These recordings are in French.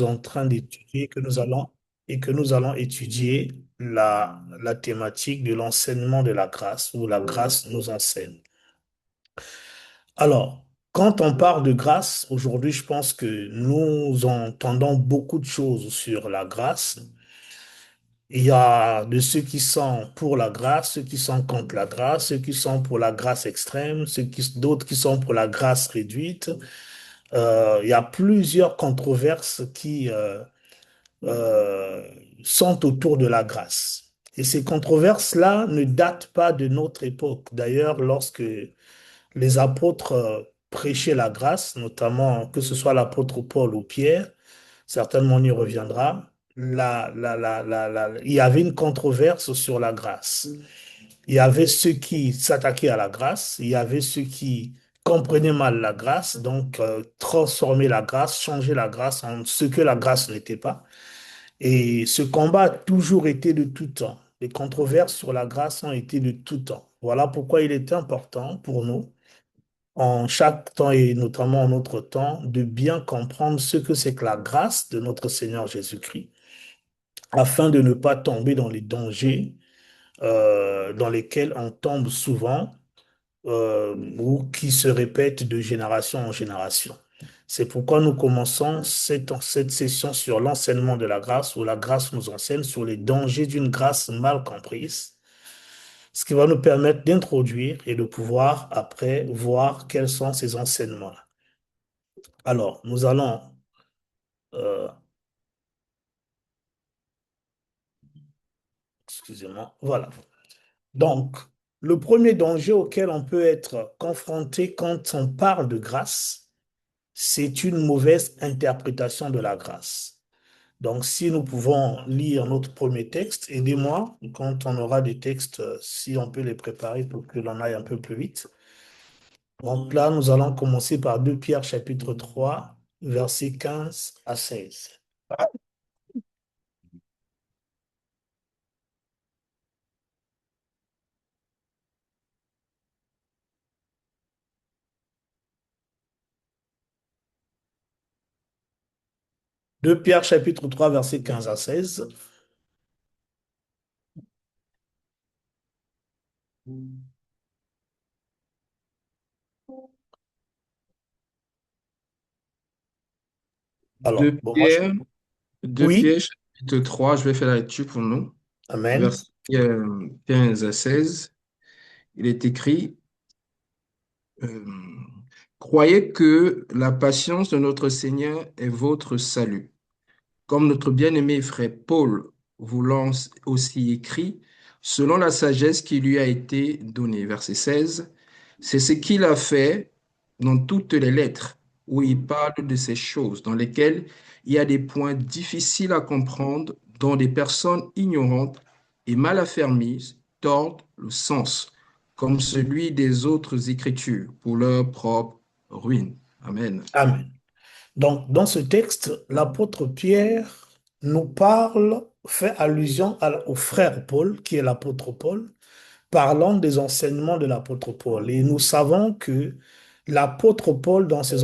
en train d'étudier, que nous allons étudier la thématique de l'enseignement de la grâce, où la grâce nous enseigne. Alors, quand on parle de grâce, aujourd'hui, je pense que nous entendons beaucoup de choses sur la grâce. Il y a de ceux qui sont pour la grâce, ceux qui sont contre la grâce, ceux qui sont pour la grâce extrême, d'autres qui sont pour la grâce réduite. Il y a plusieurs controverses qui euh, sont autour de la grâce. Et ces controverses-là ne datent pas de notre époque. D'ailleurs, lorsque les apôtres prêchaient la grâce, notamment que ce soit l'apôtre Paul ou Pierre, certainement on y reviendra, il y avait une controverse sur la grâce. Il y avait ceux qui s'attaquaient à la grâce, il y avait ceux qui comprenaient mal la grâce, donc transformer la grâce, changer la grâce en ce que la grâce n'était pas. Et ce combat a toujours été de tout temps. Les controverses sur la grâce ont été de tout temps. Voilà pourquoi il est important pour nous, en chaque temps et notamment en notre temps, de bien comprendre ce que c'est que la grâce de notre Seigneur Jésus-Christ, afin de ne pas tomber dans les dangers dans lesquels on tombe souvent ou qui se répètent de génération en génération. C'est pourquoi nous commençons cette session sur l'enseignement de la grâce, où la grâce nous enseigne sur les dangers d'une grâce mal comprise, ce qui va nous permettre d'introduire et de pouvoir après voir quels sont ces enseignements-là. Alors, nous allons, euh, excusez-moi, voilà. Donc, le premier danger auquel on peut être confronté quand on parle de grâce, c'est une mauvaise interprétation de la grâce. Donc, si nous pouvons lire notre premier texte, aidez-moi quand on aura des textes, si on peut les préparer pour que l'on aille un peu plus vite. Donc là, nous allons commencer par 2 Pierre chapitre 3, versets 15 à 16. 2 Pierre chapitre 3, versets 15 à 16. Alors, De bon, moi, Pierre, de oui, Pierre, chapitre 3, je vais faire la lecture pour nous. amen, Versets 15 à 16, il est écrit, euh, Croyez que la patience de notre Seigneur est votre salut. Comme notre bien-aimé frère Paul vous l'a aussi écrit, selon la sagesse qui lui a été donnée. Verset 16, c'est ce qu'il a fait dans toutes les lettres où il parle de ces choses, dans lesquelles il y a des points difficiles à comprendre, dont des personnes ignorantes et mal affermies tordent le sens, comme celui des autres Écritures, pour leur propre ruine. Amen. amen. Donc, dans ce texte, l'apôtre Pierre nous parle, fait allusion au frère Paul, qui est l'apôtre Paul, parlant des enseignements de l'apôtre Paul. Et nous savons que l'apôtre Paul, dans ses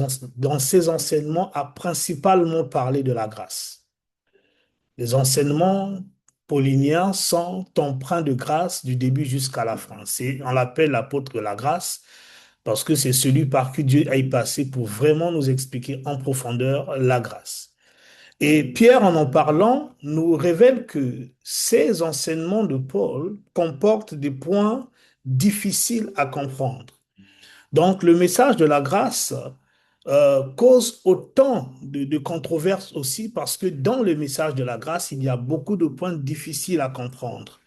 enseignements, a principalement parlé de la grâce. Les enseignements pauliniens sont empreints de grâce du début jusqu'à la fin. On l'appelle l'apôtre de la grâce parce que c'est celui par qui Dieu a passé pour vraiment nous expliquer en profondeur la grâce. Et Pierre, en parlant, nous révèle que ces enseignements de Paul comportent des points difficiles à comprendre. Donc, le message de la grâce cause autant de controverses aussi parce que dans le message de la grâce, il y a beaucoup de points difficiles à comprendre.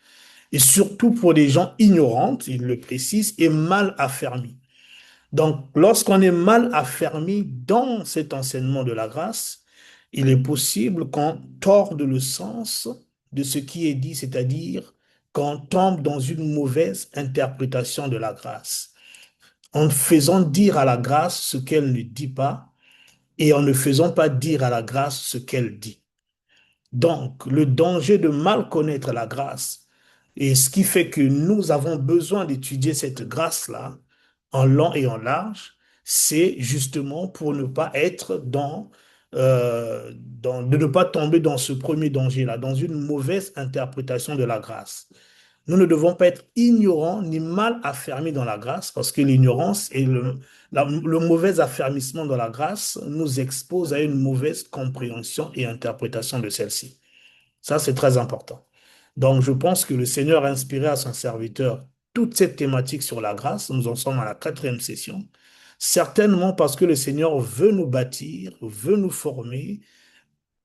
Et surtout pour des gens ignorants, il le précise, et mal affermis. Donc, lorsqu'on est mal affermi dans cet enseignement de la grâce, il est possible qu'on torde le sens de ce qui est dit, c'est-à-dire qu'on tombe dans une mauvaise interprétation de la grâce, en faisant dire à la grâce ce qu'elle ne dit pas et en ne faisant pas dire à la grâce ce qu'elle dit. Donc, le danger de mal connaître la grâce, et ce qui fait que nous avons besoin d'étudier cette grâce-là en long et en large, c'est justement pour ne pas être dans de ne pas tomber dans ce premier danger-là, dans une mauvaise interprétation de la grâce. Nous ne devons pas être ignorants ni mal affermis dans la grâce, parce que l'ignorance et le mauvais affermissement dans la grâce nous expose à une mauvaise compréhension et interprétation de celle-ci. Ça, c'est très important. Donc, je pense que le Seigneur a inspiré à son serviteur toute cette thématique sur la grâce. Nous en sommes à la quatrième session. Certainement parce que le Seigneur veut nous bâtir, veut nous former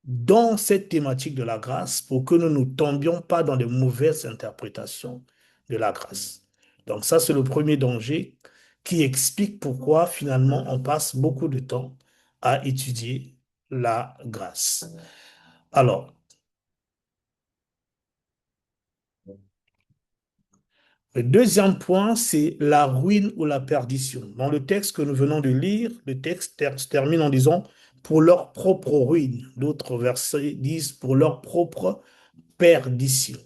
dans cette thématique de la grâce pour que nous ne tombions pas dans de mauvaises interprétations de la grâce. Donc ça, c'est le premier danger qui explique pourquoi finalement on passe beaucoup de temps à étudier la grâce. Alors, le deuxième point, c'est la ruine ou la perdition. Dans le texte que nous venons de lire, le texte se termine en disant pour leur propre ruine. D'autres versets disent pour leur propre perdition.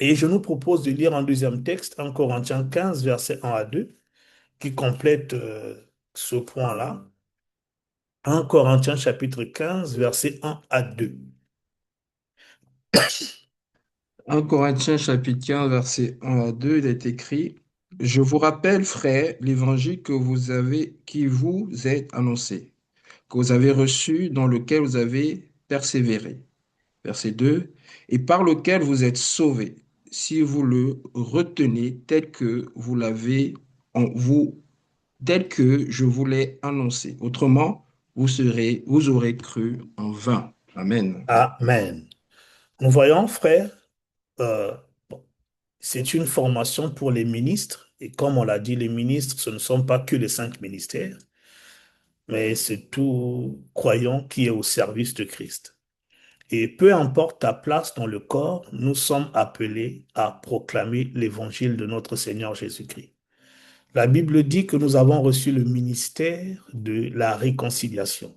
Et je nous propose de lire un deuxième texte, 1 Corinthiens 15, versets 1 à 2, qui complète ce point-là. 1 Corinthiens chapitre 15, versets 1 à 2. 1 Corinthiens chapitre 15, verset 1 à 2, il est écrit, je vous rappelle, frères, l'évangile qui vous est annoncé, que vous avez reçu, dans lequel vous avez persévéré. Verset 2, et par lequel vous êtes sauvés, si vous le retenez tel que je vous l'ai annoncé. Autrement, vous aurez cru en vain. Amen. Amen. Nous voyons, frère, euh, bon, c'est une formation pour les ministres. Et comme on l'a dit, les ministres, ce ne sont pas que les cinq ministères, mais c'est tout croyant qui est au service de Christ. Et peu importe ta place dans le corps, nous sommes appelés à proclamer l'évangile de notre Seigneur Jésus-Christ. La Bible dit que nous avons reçu le ministère de la réconciliation.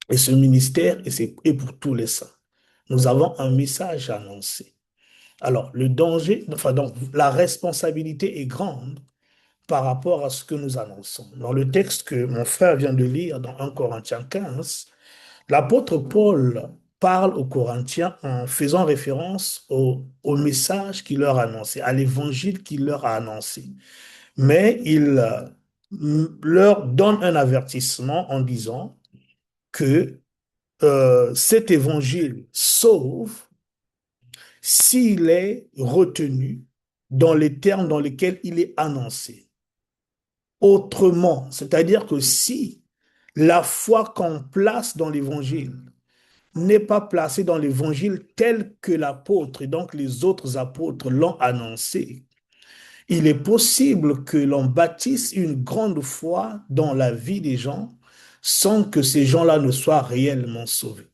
Et ce ministère est pour tous les saints. Nous avons un message à annoncer. Alors, le danger, enfin, donc, la responsabilité est grande par rapport à ce que nous annonçons. Dans le texte que mon frère vient de lire dans 1 Corinthiens 15, l'apôtre Paul parle aux Corinthiens en faisant référence au message qu'il leur a annoncé, à l'évangile qu'il leur a annoncé. Mais il leur donne un avertissement en disant que cet évangile sauve s'il est retenu dans les termes dans lesquels il est annoncé. Autrement, c'est-à-dire que si la foi qu'on place dans l'évangile n'est pas placée dans l'évangile tel que l'apôtre et donc les autres apôtres l'ont annoncé, il est possible que l'on bâtisse une grande foi dans la vie des gens sans que ces gens-là ne soient réellement sauvés.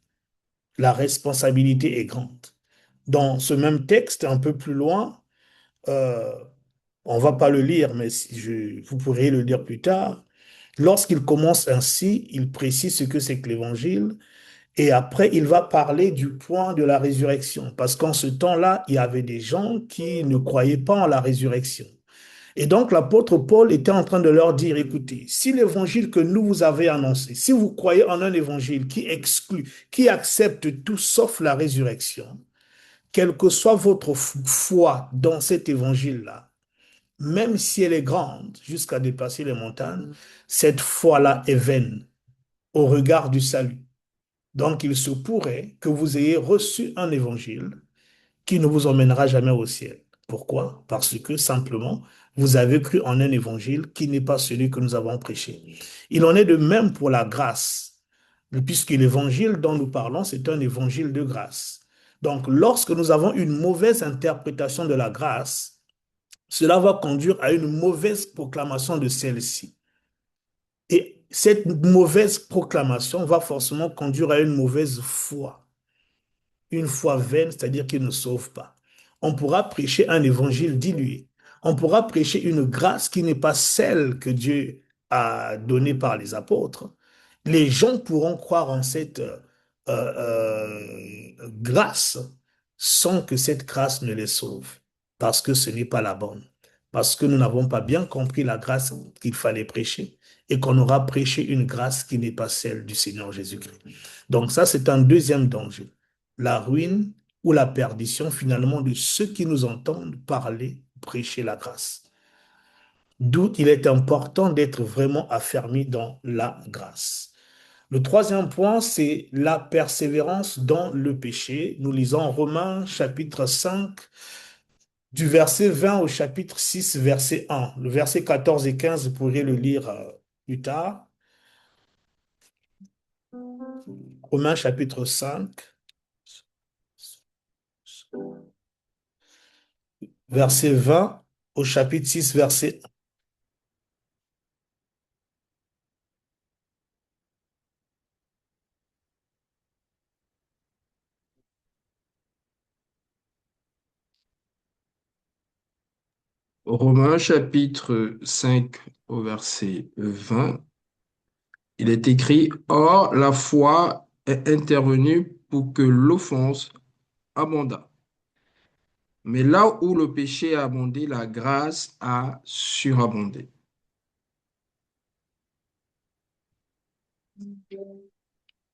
La responsabilité est grande. Dans ce même texte, un peu plus loin, euh, on va pas le lire, mais vous pourrez le lire plus tard. Lorsqu'il commence ainsi, il précise ce que c'est que l'évangile et après, il va parler du point de la résurrection parce qu'en ce temps-là, il y avait des gens qui ne croyaient pas en la résurrection. Et donc, l'apôtre Paul était en train de leur dire, écoutez, si l'évangile que nous vous avez annoncé, si vous croyez en un évangile qui exclut, qui accepte tout sauf la résurrection, quelle que soit votre foi dans cet évangile-là, même si elle est grande jusqu'à dépasser les montagnes, cette foi-là est vaine au regard du salut. Donc, il se pourrait que vous ayez reçu un évangile qui ne vous emmènera jamais au ciel. Pourquoi? Parce que simplement, vous avez cru en un évangile qui n'est pas celui que nous avons prêché. Il en est de même pour la grâce, puisque l'évangile dont nous parlons, c'est un évangile de grâce. Donc, lorsque nous avons une mauvaise interprétation de la grâce, cela va conduire à une mauvaise proclamation de celle-ci. Et cette mauvaise proclamation va forcément conduire à une mauvaise foi. Une foi vaine, c'est-à-dire qui ne sauve pas. On pourra prêcher un évangile dilué. On pourra prêcher une grâce qui n'est pas celle que Dieu a donnée par les apôtres. Les gens pourront croire en cette grâce sans que cette grâce ne les sauve, parce que ce n'est pas la bonne. parce que nous n'avons pas bien compris la grâce qu'il fallait prêcher et qu'on aura prêché une grâce qui n'est pas celle du Seigneur Jésus-Christ. Donc ça, c'est un deuxième danger. La ruine ou la perdition finalement de ceux qui nous entendent parler, prêcher la grâce. D'où il est important d'être vraiment affermi dans la grâce. Le troisième point, c'est la persévérance dans le péché. Nous lisons Romains chapitre 5, du verset 20 au chapitre 6, verset 1. Le verset 14 et 15, vous pourrez le lire plus tard. Romains chapitre 5, verset 20 au chapitre 6, verset 1. Romains chapitre 5 au verset 20, il est écrit, Or la foi est intervenue pour que l'offense abondât. Mais là où le péché a abondé, la grâce a surabondé.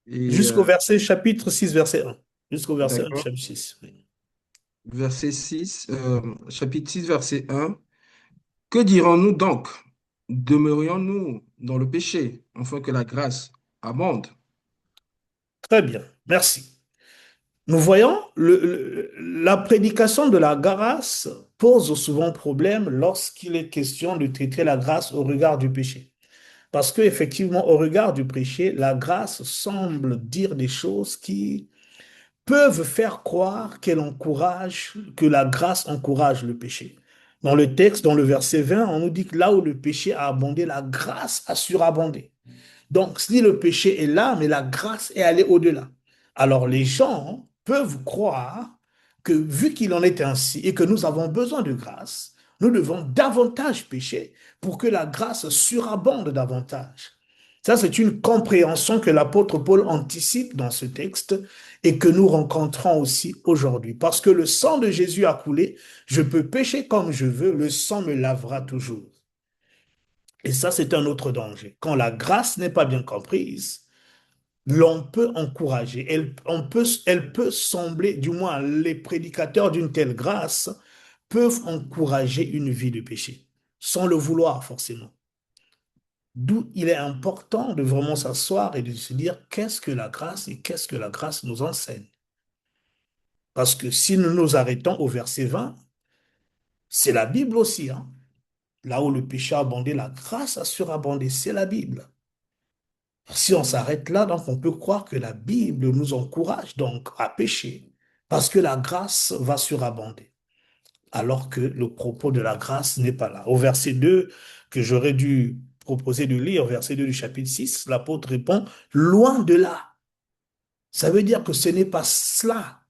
Et Jusqu'au verset chapitre 6, verset 1. Jusqu'au verset 1 du d'accord, chapitre 6. Oui. verset 6, chapitre 6, verset 1. Que dirons-nous donc? Demeurions-nous dans le péché, afin que la grâce abonde? Très bien, merci. Nous voyons, la prédication de la grâce pose souvent problème lorsqu'il est question de traiter la grâce au regard du péché. Parce qu'effectivement, au regard du péché, la grâce semble dire des choses qui peuvent faire croire qu'elle encourage, que la grâce encourage le péché. Dans le texte, dans le verset 20, on nous dit que là où le péché a abondé, la grâce a surabondé. Donc, si le péché est là, mais la grâce est allée au-delà. Alors, les gens peuvent croire que vu qu'il en est ainsi et que nous avons besoin de grâce, nous devons davantage pécher pour que la grâce surabonde davantage. Ça, c'est une compréhension que l'apôtre Paul anticipe dans ce texte et que nous rencontrons aussi aujourd'hui. Parce que le sang de Jésus a coulé, je peux pécher comme je veux, le sang me lavera toujours. Et ça, c'est un autre danger. Quand la grâce n'est pas bien comprise, l'on peut encourager, elle peut sembler, du moins les prédicateurs d'une telle grâce peuvent encourager une vie de péché, sans le vouloir forcément. D'où il est important de vraiment s'asseoir et de se dire qu'est-ce que la grâce et qu'est-ce que la grâce nous enseigne. Parce que si nous nous arrêtons au verset 20, c'est la Bible aussi, hein. Là où le péché a abondé, la grâce a surabondé, c'est la Bible. Si on s'arrête là, donc on peut croire que la Bible nous encourage donc à pécher parce que la grâce va surabonder, alors que le propos de la grâce n'est pas là. Au verset 2, que j'aurais dû proposer de lire, verset 2 du chapitre 6, l'apôtre répond, loin de là. Ça veut dire que ce n'est pas cela,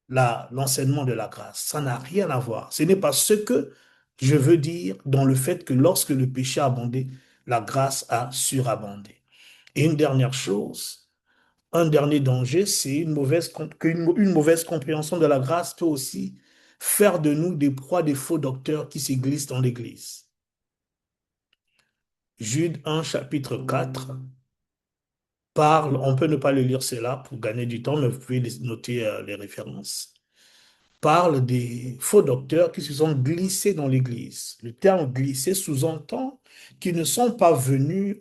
l'enseignement de la grâce. Ça n'a rien à voir. Ce n'est pas ce que je veux dire dans le fait que lorsque le péché a abondé, la grâce a surabondé. Et une dernière chose, un dernier danger, c'est une mauvaise compréhension de la grâce peut aussi faire de nous des proies des faux docteurs qui s'églissent dans l'Église. Jude 1, chapitre 4 parle, on peut ne pas le lire cela pour gagner du temps, mais vous pouvez noter les références, parle des faux docteurs qui se sont glissés dans l'Église. Le terme glisser sous-entend qu'ils ne sont pas venus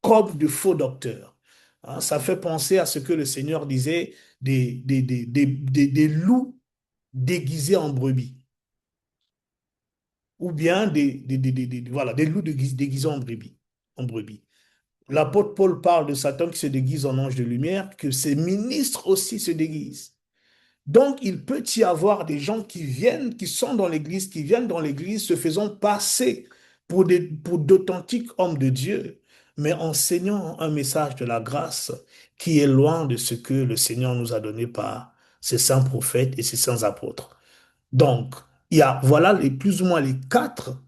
comme de faux docteurs. Hein, ça fait penser à ce que le Seigneur disait des loups déguisés en brebis, ou bien voilà, des loups déguisés en brebis. En brebis. L'apôtre Paul parle de Satan qui se déguise en ange de lumière, que ses ministres aussi se déguisent. Donc, il peut y avoir des gens qui viennent, qui sont dans l'Église, qui viennent dans l'Église se faisant passer pour d'authentiques hommes de Dieu, mais enseignant un message de la grâce qui est loin de ce que le Seigneur nous a donné par ses saints prophètes et ses saints apôtres. Donc, il y a, voilà plus ou moins les quatre.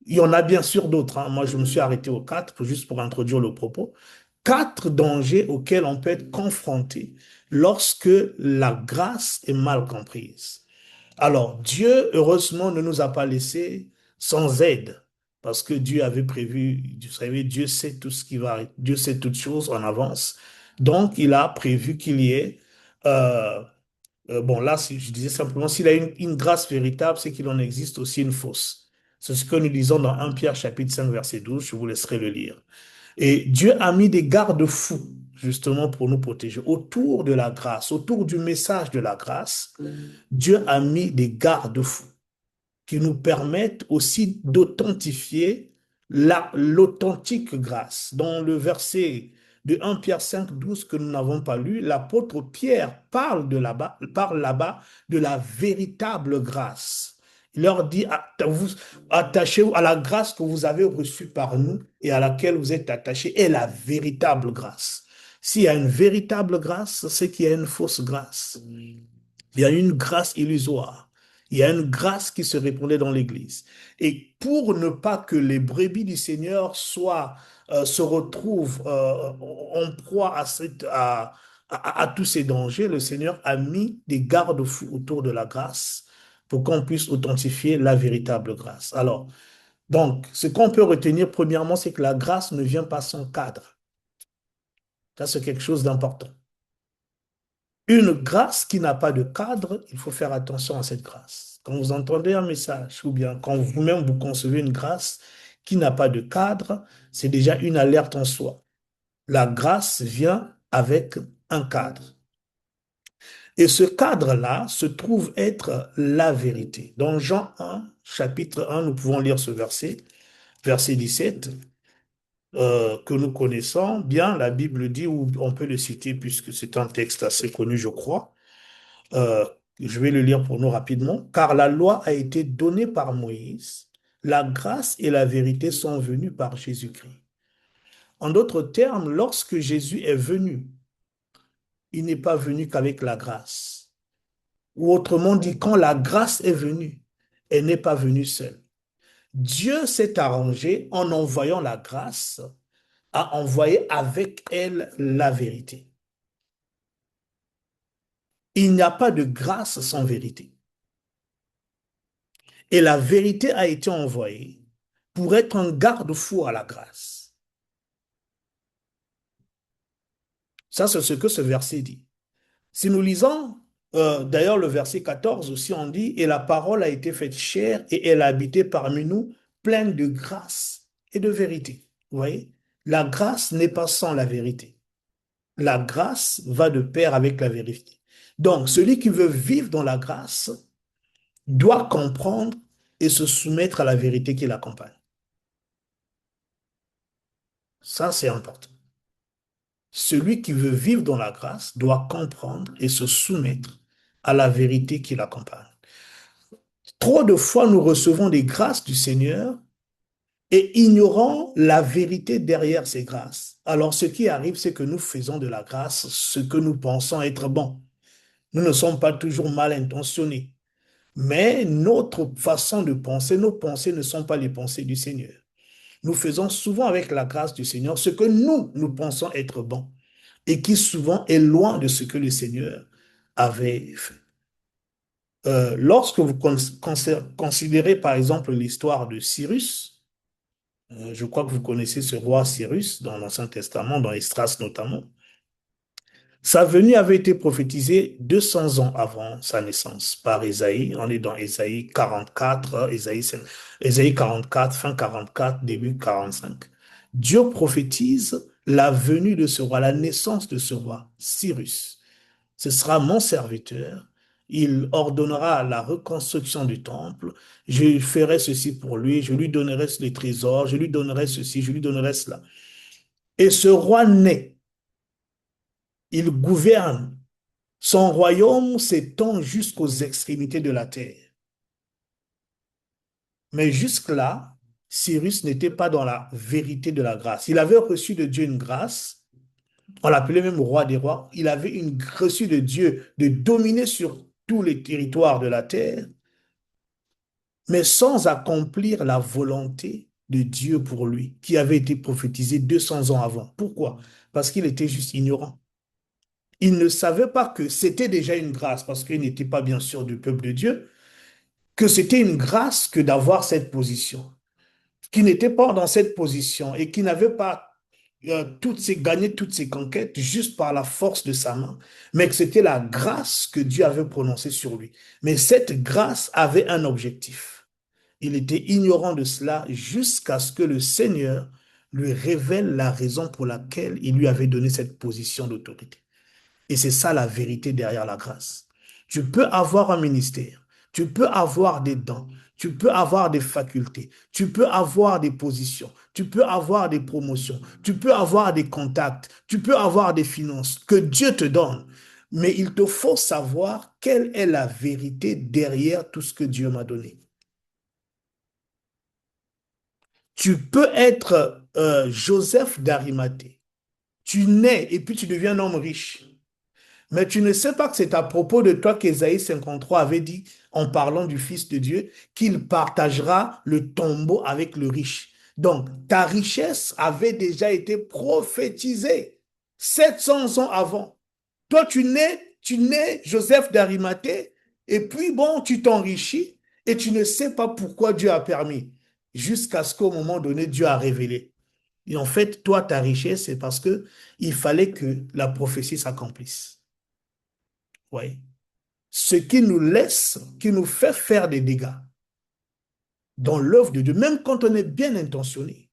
Il y en a bien sûr d'autres, hein. Moi, je me suis arrêté aux quatre, juste pour introduire le propos. Quatre dangers auxquels on peut être confronté lorsque la grâce est mal comprise. Alors, Dieu, heureusement, ne nous a pas laissé sans aide, parce que Dieu avait prévu, vous savez, Dieu sait tout ce qui va, Dieu sait toutes choses en avance. Donc, il a prévu qu'il y ait, euh, bon, là, si je disais simplement, s'il a une grâce véritable, c'est qu'il en existe aussi une fausse. C'est ce que nous lisons dans 1 Pierre chapitre 5, verset 12. Je vous laisserai le lire. Et Dieu a mis des garde-fous, justement, pour nous protéger. Autour de la grâce, autour du message de la grâce, Dieu a mis des garde-fous qui nous permettent aussi d'authentifier l'authentique grâce. Dans le verset de 1 Pierre 5, 12 que nous n'avons pas lu, l'apôtre Pierre parle là-bas de la véritable grâce. Il leur dit, vous attachez-vous à la grâce que vous avez reçue par nous et à laquelle vous êtes attachés, est la véritable grâce. S'il y a une véritable grâce, c'est qu'il y a une fausse grâce. Il y a une grâce illusoire. Il y a une grâce qui se répandait dans l'Église. Et pour ne pas que les brebis du Seigneur se retrouvent en proie à tous ces dangers, le Seigneur a mis des garde-fous autour de la grâce pour qu'on puisse authentifier la véritable grâce. Alors, donc, ce qu'on peut retenir premièrement, c'est que la grâce ne vient pas sans cadre. Ça, c'est quelque chose d'important. Une grâce qui n'a pas de cadre, il faut faire attention à cette grâce. Quand vous entendez un message, ou bien quand vous-même vous concevez une grâce qui n'a pas de cadre, c'est déjà une alerte en soi. La grâce vient avec un cadre. Et ce cadre-là se trouve être la vérité. Dans Jean 1, chapitre 1, nous pouvons lire ce verset, verset 17, que nous connaissons bien. La Bible dit, ou on peut le citer puisque c'est un texte assez connu, je crois. Euh, je vais le lire pour nous rapidement. Car la loi a été donnée par Moïse, la grâce et la vérité sont venues par Jésus-Christ. En d'autres termes, lorsque Jésus est venu, il n'est pas venu qu'avec la grâce. Ou autrement dit, quand la grâce est venue, elle n'est pas venue seule. Dieu s'est arrangé en envoyant la grâce à envoyer avec elle la vérité. Il n'y a pas de grâce sans vérité. Et la vérité a été envoyée pour être un garde-fou à la grâce. Ça, c'est ce que ce verset dit. Si nous lisons, d'ailleurs, le verset 14 aussi, on dit, et la parole a été faite chair et elle a habité parmi nous, pleine de grâce et de vérité. Vous voyez? La grâce n'est pas sans la vérité. La grâce va de pair avec la vérité. Donc, celui qui veut vivre dans la grâce doit comprendre et se soumettre à la vérité qui l'accompagne. Ça, c'est important. Celui qui veut vivre dans la grâce doit comprendre et se soumettre à la vérité qui l'accompagne. Trop de fois, nous recevons des grâces du Seigneur et ignorons la vérité derrière ces grâces. Alors, ce qui arrive, c'est que nous faisons de la grâce ce que nous pensons être bon. Nous ne sommes pas toujours mal intentionnés, mais notre façon de penser, nos pensées ne sont pas les pensées du Seigneur. Nous faisons souvent avec la grâce du Seigneur ce que nous pensons être bon et qui souvent est loin de ce que le Seigneur avait fait. Lorsque vous considérez par exemple l'histoire de Cyrus, je crois que vous connaissez ce roi Cyrus dans l'Ancien Testament, dans Esdras notamment, sa venue avait été prophétisée 200 ans avant sa naissance par Ésaïe. On est dans Ésaïe 44, Ésaïe 44, fin 44, début 45. Dieu prophétise la venue de ce roi, la naissance de ce roi, Cyrus. Ce sera mon serviteur. Il ordonnera la reconstruction du temple. Je ferai ceci pour lui. Je lui donnerai les trésors. Je lui donnerai ceci. Je lui donnerai cela. Et ce roi naît. Il gouverne. Son royaume s'étend jusqu'aux extrémités de la terre. Mais jusque-là, Cyrus n'était pas dans la vérité de la grâce. Il avait reçu de Dieu une grâce. On l'appelait même roi des rois. Il avait reçu de Dieu de dominer sur tous les territoires de la terre, mais sans accomplir la volonté de Dieu pour lui, qui avait été prophétisée 200 ans avant. Pourquoi? Parce qu'il était juste ignorant. Il ne savait pas que c'était déjà une grâce, parce qu'il n'était pas bien sûr du peuple de Dieu. que c'était une grâce que d'avoir cette position, qui n'était pas dans cette position et qui n'avait pas gagné toutes ses conquêtes juste par la force de sa main, mais que c'était la grâce que Dieu avait prononcée sur lui. Mais cette grâce avait un objectif. Il était ignorant de cela jusqu'à ce que le Seigneur lui révèle la raison pour laquelle il lui avait donné cette position d'autorité. Et c'est ça la vérité derrière la grâce. Tu peux avoir un ministère, tu peux avoir des dons, tu peux avoir des facultés, tu peux avoir des positions, tu peux avoir des promotions, tu peux avoir des contacts, tu peux avoir des finances que Dieu te donne. Mais il te faut savoir quelle est la vérité derrière tout ce que Dieu m'a donné. Tu peux être Joseph d'Arimathée. Tu nais et puis tu deviens un homme riche. Mais tu ne sais pas que c'est à propos de toi qu'Ésaïe 53 avait dit, en parlant du Fils de Dieu, qu'il partagera le tombeau avec le riche. Donc, ta richesse avait déjà été prophétisée 700 ans avant. Toi, tu nais Joseph d'Arimathée, et puis bon, tu t'enrichis, et tu ne sais pas pourquoi Dieu a permis, jusqu'à ce qu'au moment donné, Dieu a révélé. Et en fait, toi, ta richesse, c'est parce que il fallait que la prophétie s'accomplisse. Oui. Ce qui nous laisse, qui nous fait faire des dégâts dans l'œuvre de Dieu, même quand on est bien intentionné,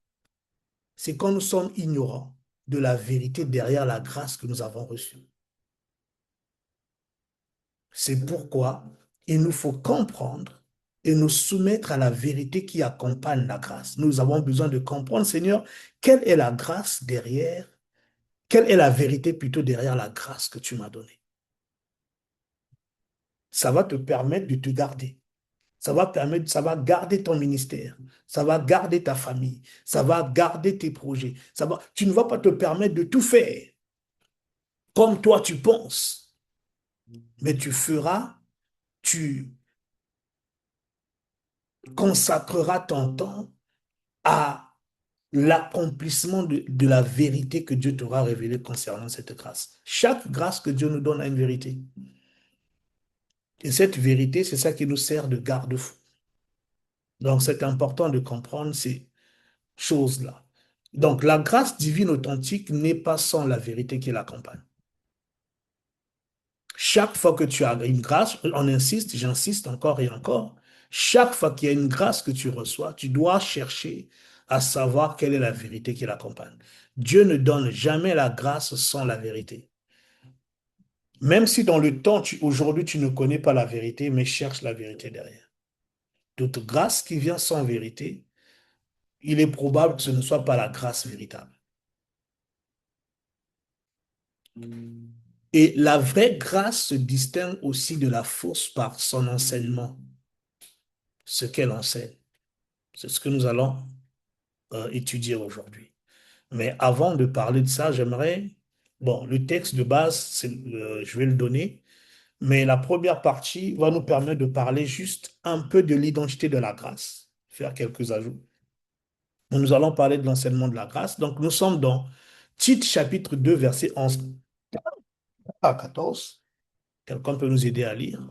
c'est quand nous sommes ignorants de la vérité derrière la grâce que nous avons reçue. C'est pourquoi il nous faut comprendre et nous soumettre à la vérité qui accompagne la grâce. Nous avons besoin de comprendre, Seigneur, quelle est la grâce derrière, quelle est la vérité plutôt derrière la grâce que tu m'as donnée. Ça va te permettre de te garder. Ça va garder ton ministère, ça va garder ta famille, ça va garder tes projets. Tu ne vas pas te permettre de tout faire comme toi tu penses, mais tu consacreras ton temps à l'accomplissement de la vérité que Dieu t'aura révélée concernant cette grâce. Chaque grâce que Dieu nous donne a une vérité. Et cette vérité, c'est ça qui nous sert de garde-fou. Donc, c'est important de comprendre ces choses-là. Donc, la grâce divine authentique n'est pas sans la vérité qui l'accompagne. Chaque fois que tu as une grâce, on insiste, j'insiste encore et encore, chaque fois qu'il y a une grâce que tu reçois, tu dois chercher à savoir quelle est la vérité qui l'accompagne. Dieu ne donne jamais la grâce sans la vérité. Même si dans le temps, aujourd'hui, tu ne connais pas la vérité, mais cherche la vérité derrière. Toute grâce qui vient sans vérité, il est probable que ce ne soit pas la grâce véritable. Et la vraie grâce se distingue aussi de la fausse par son enseignement, ce qu'elle enseigne. C'est ce que nous allons étudier aujourd'hui. Mais avant de parler de ça, bon, le texte de base, je vais le donner, mais la première partie va nous permettre de parler juste un peu de l'identité de la grâce, faire quelques ajouts. Nous allons parler de l'enseignement de la grâce. Donc, nous sommes dans Tite chapitre 2, verset 11 à 14. Quelqu'un peut nous aider à lire.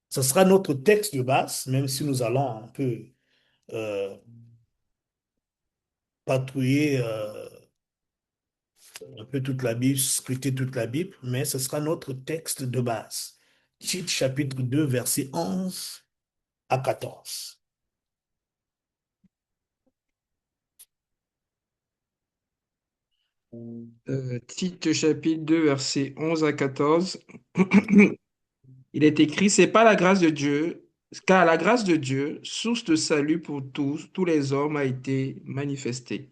Ce sera notre texte de base, même si nous allons un peu euh, patrouiller un peu toute la Bible, scruter toute la Bible, mais ce sera notre texte de base. Tite chapitre 2, verset 11 à 14. Tite chapitre 2, versets 11 à 14. Il est écrit, c'est pas la grâce de Dieu, car la grâce de Dieu, source de salut pour tous les hommes, a été manifestée.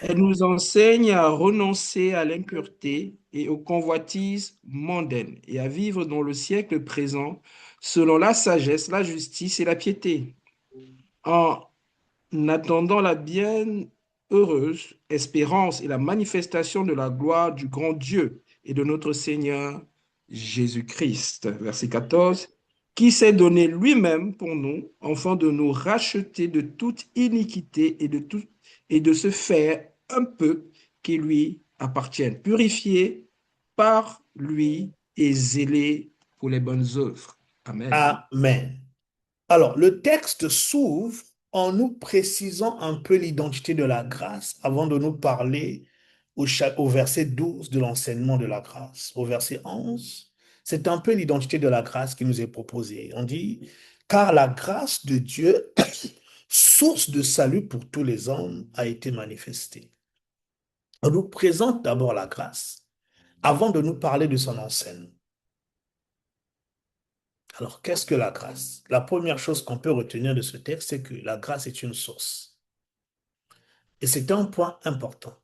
Elle nous enseigne à renoncer à l'impureté et aux convoitises mondaines et à vivre dans le siècle présent selon la sagesse, la justice et la piété, en attendant la bienheureuse espérance et la manifestation de la gloire du grand Dieu et de notre Seigneur Jésus-Christ. Verset 14, qui s'est donné lui-même pour nous, afin de nous racheter de toute iniquité et de se faire un peu qui lui appartienne, purifié par lui et zélé pour les bonnes œuvres. Amen. Amen. Alors, le texte s'ouvre en nous précisant un peu l'identité de la grâce avant de nous parler au verset 12 de l'enseignement de la grâce. Au verset 11, c'est un peu l'identité de la grâce qui nous est proposée. On dit, car la grâce de Dieu, source de salut pour tous les hommes, a été manifestée. On nous présente d'abord la grâce avant de nous parler de son enseignement. Alors, qu'est-ce que la grâce? La première chose qu'on peut retenir de ce texte, c'est que la grâce est une source. Et c'est un point important.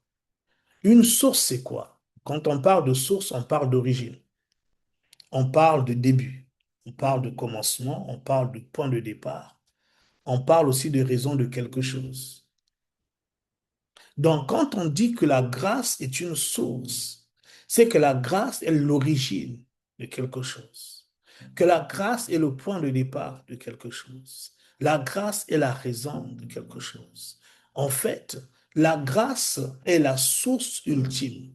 Une source, c'est quoi? Quand on parle de source, on parle d'origine. On parle de début. On parle de commencement. On parle de point de départ. On parle aussi de raison de quelque chose. Donc, quand on dit que la grâce est une source, c'est que la grâce est l'origine de quelque chose. Que la grâce est le point de départ de quelque chose. La grâce est la raison de quelque chose. En fait, la grâce est la source ultime.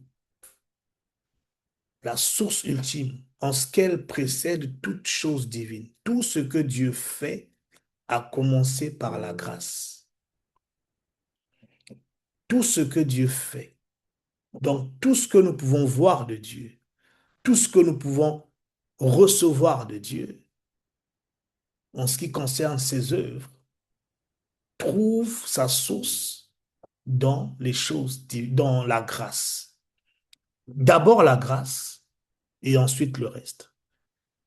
La source ultime en ce qu'elle précède toute chose divine. Tout ce que Dieu fait a commencé par la grâce. Tout ce que Dieu fait. Donc, tout ce que nous pouvons voir de Dieu, tout ce que nous pouvons recevoir de Dieu en ce qui concerne ses œuvres, trouve sa source dans les choses, dans la grâce. D'abord la grâce et ensuite le reste.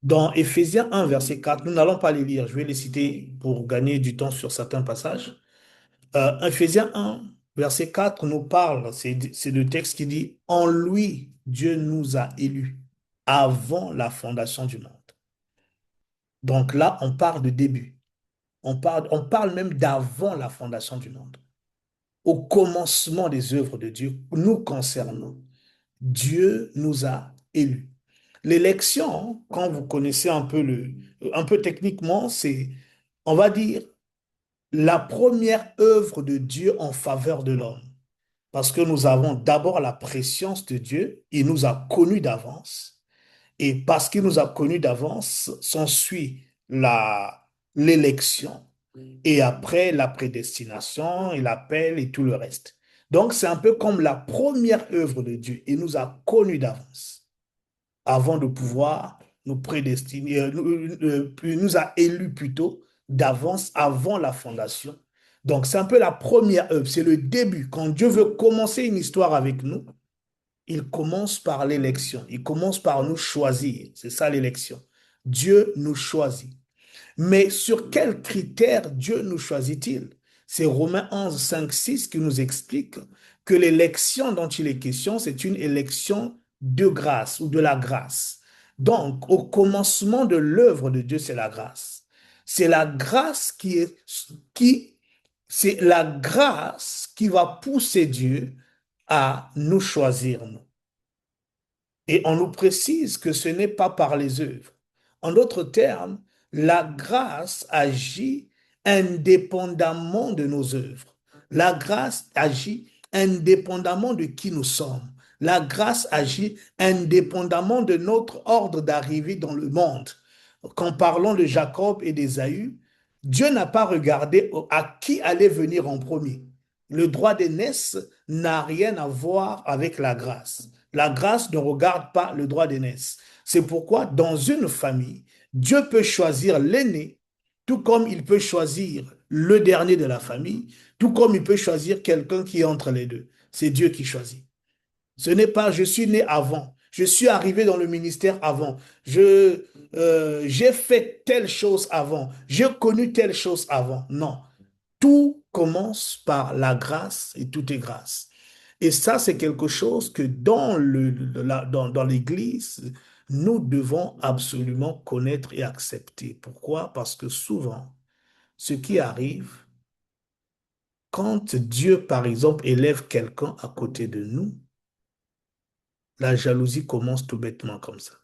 Dans Éphésiens 1, verset 4, nous n'allons pas les lire, je vais les citer pour gagner du temps sur certains passages. Éphésiens 1, verset 4 nous parle, c'est le texte qui dit, en lui, Dieu nous a élus avant la fondation du monde. Donc là, on parle de début. On parle même d'avant la fondation du monde. Au commencement des œuvres de Dieu, nous concernant, Dieu nous a élus. L'élection, quand vous connaissez un peu techniquement, c'est, on va dire, la première œuvre de Dieu en faveur de l'homme. Parce que nous avons d'abord la préscience de Dieu, il nous a connus d'avance. Et parce qu'il nous a connus d'avance, s'ensuit l'élection. Et après, la prédestination et l'appel et tout le reste. Donc, c'est un peu comme la première œuvre de Dieu. Il nous a connus d'avance avant de pouvoir nous prédestiner, il nous a élus plutôt d'avance avant la fondation. Donc, c'est un peu la première œuvre, c'est le début. Quand Dieu veut commencer une histoire avec nous, il commence par l'élection. Il commence par nous choisir. C'est ça l'élection. Dieu nous choisit. Mais sur quels critères Dieu nous choisit-il? C'est Romains 11, 5, 6 qui nous explique que l'élection dont il est question, c'est une élection de grâce ou de la grâce. Donc, au commencement de l'œuvre de Dieu, c'est la grâce. C'est la grâce c'est la grâce qui va pousser Dieu à nous choisir, nous. Et on nous précise que ce n'est pas par les œuvres. En d'autres termes, la grâce agit indépendamment de nos œuvres. La grâce agit indépendamment de qui nous sommes. La grâce agit indépendamment de notre ordre d'arrivée dans le monde. Quand parlons de Jacob et d'Ésaü, Dieu n'a pas regardé à qui allait venir en premier. Le droit d'aînesse n'a rien à voir avec la grâce. La grâce ne regarde pas le droit d'aînesse. C'est pourquoi dans une famille, Dieu peut choisir l'aîné, tout comme il peut choisir le dernier de la famille, tout comme il peut choisir quelqu'un qui est entre les deux. C'est Dieu qui choisit. Ce n'est pas je suis né avant, je suis arrivé dans le ministère avant, j'ai fait telle chose avant, j'ai connu telle chose avant. Non, tout commence par la grâce et tout est grâce. Et ça, c'est quelque chose que dans l'Église, nous devons absolument connaître et accepter. Pourquoi? Parce que souvent, ce qui arrive, quand Dieu, par exemple, élève quelqu'un à côté de nous, la jalousie commence tout bêtement comme ça.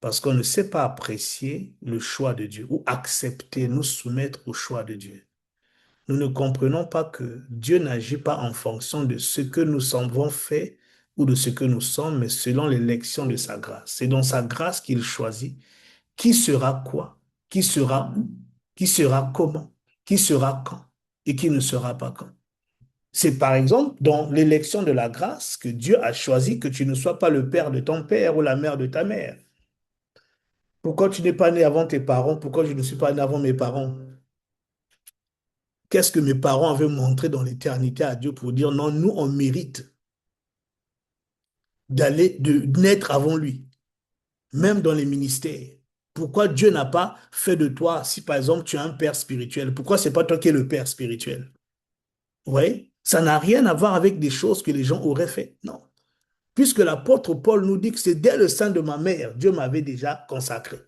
Parce qu'on ne sait pas apprécier le choix de Dieu ou accepter, nous soumettre au choix de Dieu. Nous ne comprenons pas que Dieu n'agit pas en fonction de ce que nous avons fait ou de ce que nous sommes, mais selon l'élection de sa grâce. C'est dans sa grâce qu'il choisit qui sera quoi, qui sera où, qui sera comment, qui sera quand et qui ne sera pas quand. C'est par exemple dans l'élection de la grâce que Dieu a choisi que tu ne sois pas le père de ton père ou la mère de ta mère. Pourquoi tu n'es pas né avant tes parents? Pourquoi je ne suis pas né avant mes parents? Qu'est-ce que mes parents avaient montré dans l'éternité à Dieu pour dire non, nous, on mérite de naître avant lui, même dans les ministères. Pourquoi Dieu n'a pas fait de toi, si par exemple tu as un père spirituel, pourquoi c'est pas toi qui es le père spirituel? Vous voyez? Ça n'a rien à voir avec des choses que les gens auraient fait. Non. Puisque l'apôtre Paul nous dit que c'est dès le sein de ma mère, Dieu m'avait déjà consacré.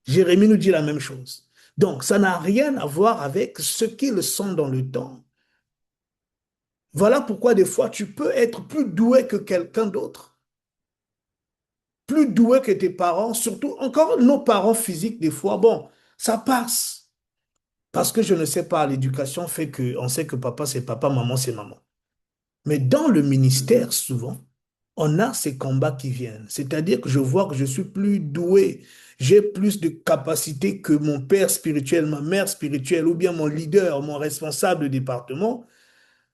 Jérémie nous dit la même chose. Donc, ça n'a rien à voir avec ce qu'ils sont dans le temps. Voilà pourquoi des fois, tu peux être plus doué que quelqu'un d'autre, plus doué que tes parents, surtout encore nos parents physiques, des fois, bon, ça passe. Parce que je ne sais pas, l'éducation fait qu'on sait que papa c'est papa, maman c'est maman. Mais dans le ministère, souvent, on a ces combats qui viennent. C'est-à-dire que je vois que je suis plus doué, j'ai plus de capacité que mon père spirituel, ma mère spirituelle, ou bien mon leader, mon responsable de département.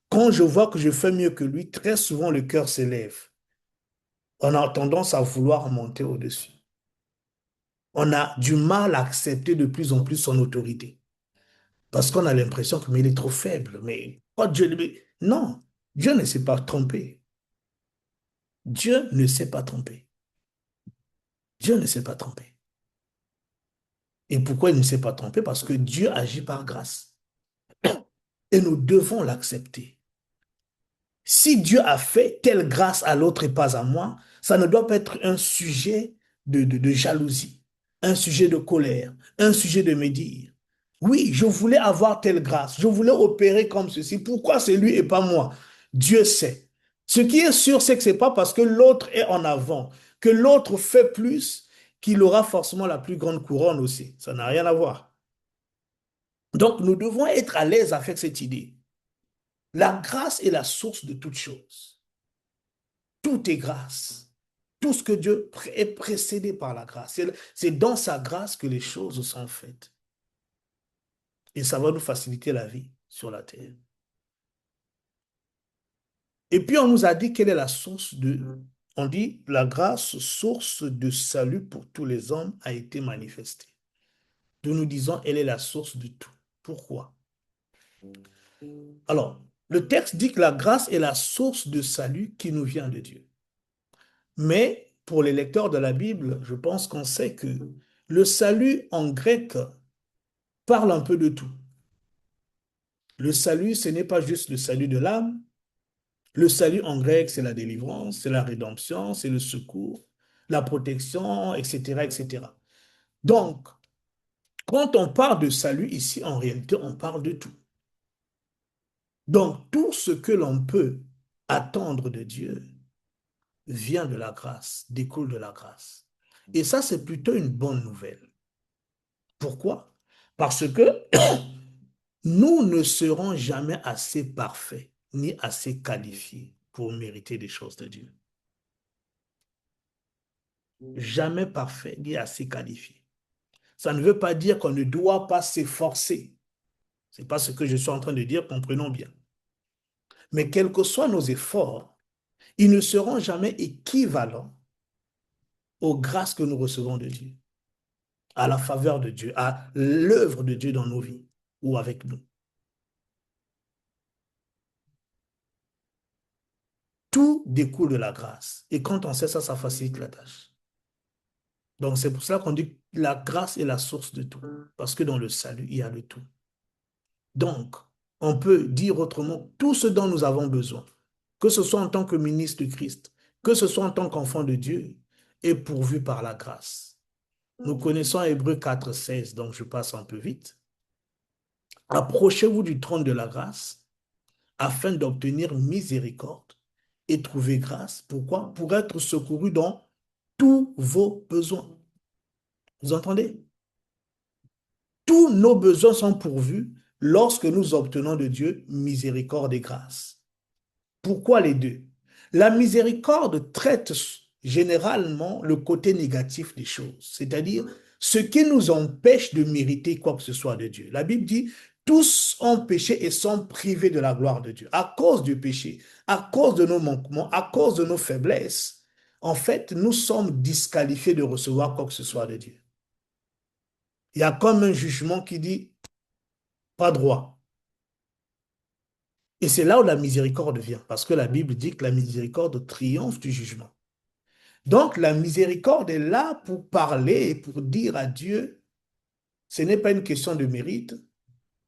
Quand je vois que je fais mieux que lui, très souvent le cœur s'élève. On a tendance à vouloir monter au-dessus. On a du mal à accepter de plus en plus son autorité. Parce qu'on a l'impression que mais il est trop faible. Mais oh, non, Dieu ne s'est pas trompé. Dieu ne s'est pas trompé. Dieu ne s'est pas trompé. Et pourquoi il ne s'est pas trompé? Parce que Dieu agit par grâce. Et nous devons l'accepter. Si Dieu a fait telle grâce à l'autre et pas à moi, ça ne doit pas être un sujet de jalousie, un sujet de colère, un sujet de me dire, oui, je voulais avoir telle grâce, je voulais opérer comme ceci, pourquoi c'est lui et pas moi? Dieu sait. Ce qui est sûr, c'est que ce n'est pas parce que l'autre est en avant, que l'autre fait plus, qu'il aura forcément la plus grande couronne aussi. Ça n'a rien à voir. Donc, nous devons être à l'aise avec cette idée. La grâce est la source de toutes choses. Tout est grâce. Tout ce que Dieu est précédé par la grâce. C'est dans sa grâce que les choses sont faites. Et ça va nous faciliter la vie sur la terre. Et puis on nous a dit quelle est la source de... On dit la grâce, source de salut pour tous les hommes, a été manifestée. Nous nous disons, elle est la source de tout. Pourquoi? Alors, le texte dit que la grâce est la source de salut qui nous vient de Dieu. Mais pour les lecteurs de la Bible, je pense qu'on sait que le salut en grec parle un peu de tout. Le salut, ce n'est pas juste le salut de l'âme. Le salut en grec, c'est la délivrance, c'est la rédemption, c'est le secours, la protection, etc., etc. Donc, quand on parle de salut ici, en réalité, on parle de tout. Donc, tout ce que l'on peut attendre de Dieu vient de la grâce, découle de la grâce. Et ça, c'est plutôt une bonne nouvelle. Pourquoi? Parce que nous ne serons jamais assez parfaits ni assez qualifiés pour mériter des choses de Dieu. Jamais parfait ni assez qualifié. Ça ne veut pas dire qu'on ne doit pas s'efforcer. Ce n'est pas ce que je suis en train de dire, comprenons bien. Mais quels que soient nos efforts, ils ne seront jamais équivalents aux grâces que nous recevons de Dieu, à la faveur de Dieu, à l'œuvre de Dieu dans nos vies ou avec nous. Tout découle de la grâce. Et quand on sait ça, ça facilite la tâche. Donc c'est pour cela qu'on dit que la grâce est la source de tout. Parce que dans le salut, il y a le tout. Donc, on peut dire autrement tout ce dont nous avons besoin, que ce soit en tant que ministre de Christ, que ce soit en tant qu'enfant de Dieu, est pourvu par la grâce. Nous connaissons Hébreux 4,16, donc je passe un peu vite. Approchez-vous du trône de la grâce afin d'obtenir miséricorde et trouver grâce. Pourquoi? Pour être secouru dans tous vos besoins. Vous entendez? Tous nos besoins sont pourvus lorsque nous obtenons de Dieu miséricorde et grâce. Pourquoi les deux? La miséricorde traite généralement le côté négatif des choses, c'est-à-dire ce qui nous empêche de mériter quoi que ce soit de Dieu. La Bible dit, tous ont péché et sont privés de la gloire de Dieu. À cause du péché, à cause de nos manquements, à cause de nos faiblesses, en fait, nous sommes disqualifiés de recevoir quoi que ce soit de Dieu. Il y a comme un jugement qui dit, pas droit. Et c'est là où la miséricorde vient, parce que la Bible dit que la miséricorde triomphe du jugement. Donc, la miséricorde est là pour parler et pour dire à Dieu, ce n'est pas une question de mérite,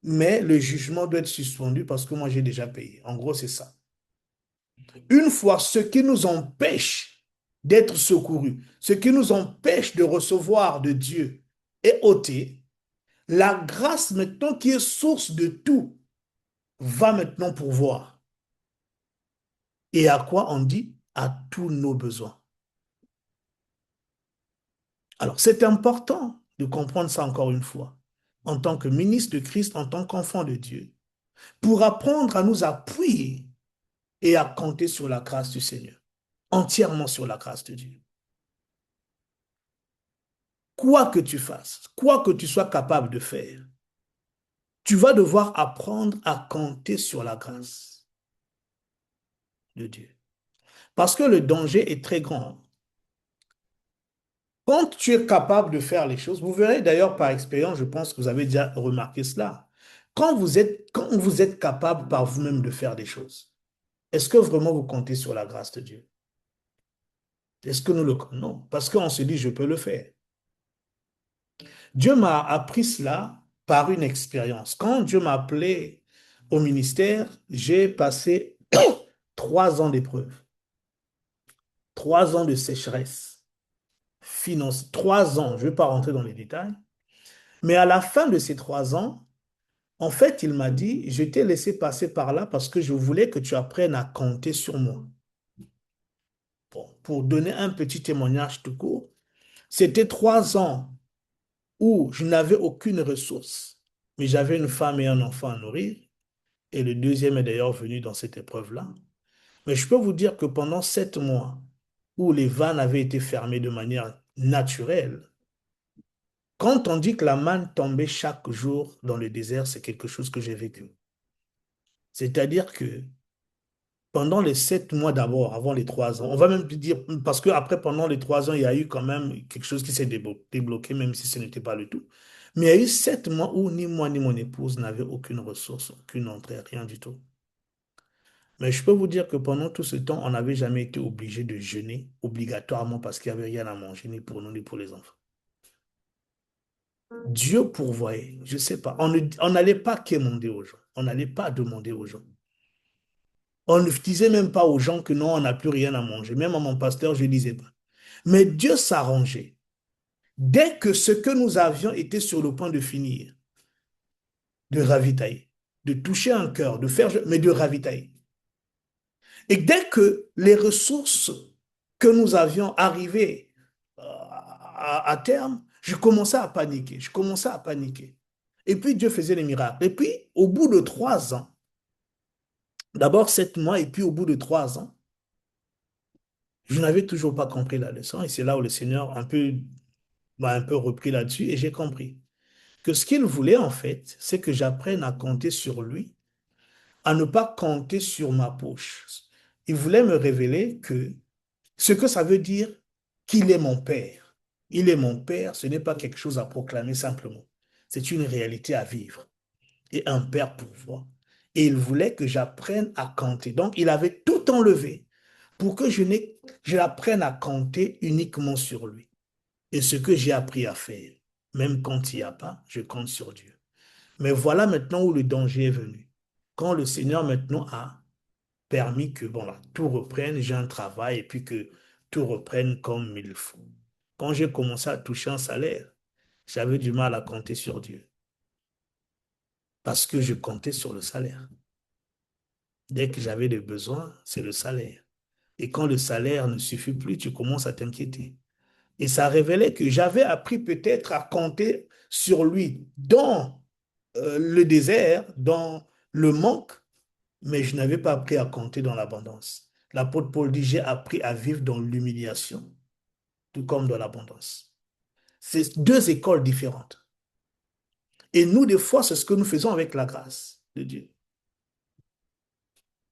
mais le jugement doit être suspendu parce que moi, j'ai déjà payé. En gros, c'est ça. Une fois ce qui nous empêche d'être secourus, ce qui nous empêche de recevoir de Dieu est ôté, la grâce maintenant qui est source de tout va maintenant pourvoir. Et à quoi on dit? À tous nos besoins. Alors, c'est important de comprendre ça encore une fois, en tant que ministre de Christ, en tant qu'enfant de Dieu, pour apprendre à nous appuyer et à compter sur la grâce du Seigneur, entièrement sur la grâce de Dieu. Quoi que tu fasses, quoi que tu sois capable de faire, tu vas devoir apprendre à compter sur la grâce de Dieu. Parce que le danger est très grand. Quand tu es capable de faire les choses, vous verrez d'ailleurs par expérience, je pense que vous avez déjà remarqué cela. Quand vous êtes capable par vous-même de faire des choses, est-ce que vraiment vous comptez sur la grâce de Dieu? Est-ce que nous le... Non, parce qu'on se dit, je peux le faire. Dieu m'a appris cela par une expérience. Quand Dieu m'a appelé au ministère, j'ai passé 3 ans d'épreuve, 3 ans de sécheresse financière, 3 ans, je ne vais pas rentrer dans les détails, mais à la fin de ces 3 ans, en fait, il m'a dit, je t'ai laissé passer par là parce que je voulais que tu apprennes à compter sur moi. Bon, pour donner un petit témoignage tout court, c'était 3 ans où je n'avais aucune ressource, mais j'avais une femme et un enfant à nourrir. Et le deuxième est d'ailleurs venu dans cette épreuve-là. Mais je peux vous dire que pendant 7 mois, où les vannes avaient été fermées de manière naturelle, quand on dit que la manne tombait chaque jour dans le désert, c'est quelque chose que j'ai vécu. C'est-à-dire que pendant les 7 mois d'abord, avant les 3 ans, on va même dire, parce qu'après, pendant les 3 ans, il y a eu quand même quelque chose qui s'est débloqué, même si ce n'était pas le tout. Mais il y a eu 7 mois où ni moi ni mon épouse n'avaient aucune ressource, aucune entrée, rien du tout. Mais je peux vous dire que pendant tout ce temps, on n'avait jamais été obligé de jeûner obligatoirement parce qu'il n'y avait rien à manger, ni pour nous, ni pour les enfants. Dieu pourvoyait, je ne sais pas. On n'allait pas quémander aux gens. On n'allait pas demander aux gens. On ne disait même pas aux gens que non, on n'a plus rien à manger. Même à mon pasteur, je ne disais pas. Mais Dieu s'arrangeait. Dès que ce que nous avions était sur le point de finir, de ravitailler, de toucher un cœur, de faire, mais de ravitailler. Et dès que les ressources que nous avions arrivaient à terme, je commençais à paniquer. Je commençais à paniquer. Et puis Dieu faisait les miracles. Et puis, au bout de 3 ans, d'abord 7 mois, et puis au bout de 3 ans, je n'avais toujours pas compris la leçon. Et c'est là où le Seigneur m'a un peu repris là-dessus et j'ai compris que ce qu'il voulait en fait, c'est que j'apprenne à compter sur lui, à ne pas compter sur ma poche. Il voulait me révéler que ce que ça veut dire qu'il est mon Père. Il est mon Père, ce n'est pas quelque chose à proclamer simplement. C'est une réalité à vivre. Et un Père pour voir. Et il voulait que j'apprenne à compter. Donc, il avait tout enlevé pour que j'apprenne à compter uniquement sur lui. Et ce que j'ai appris à faire, même quand il n'y a pas, je compte sur Dieu. Mais voilà maintenant où le danger est venu. Quand le Seigneur maintenant a permis que bon, là, tout reprenne, j'ai un travail et puis que tout reprenne comme il faut. Quand j'ai commencé à toucher un salaire, j'avais du mal à compter sur Dieu parce que je comptais sur le salaire. Dès que j'avais des besoins, c'est le salaire. Et quand le salaire ne suffit plus, tu commences à t'inquiéter. Et ça révélait que j'avais appris peut-être à compter sur lui dans le désert, dans le manque, mais je n'avais pas appris à compter dans l'abondance. L'apôtre Paul dit, j'ai appris à vivre dans l'humiliation, tout comme dans l'abondance. C'est deux écoles différentes. Et nous, des fois, c'est ce que nous faisons avec la grâce de Dieu.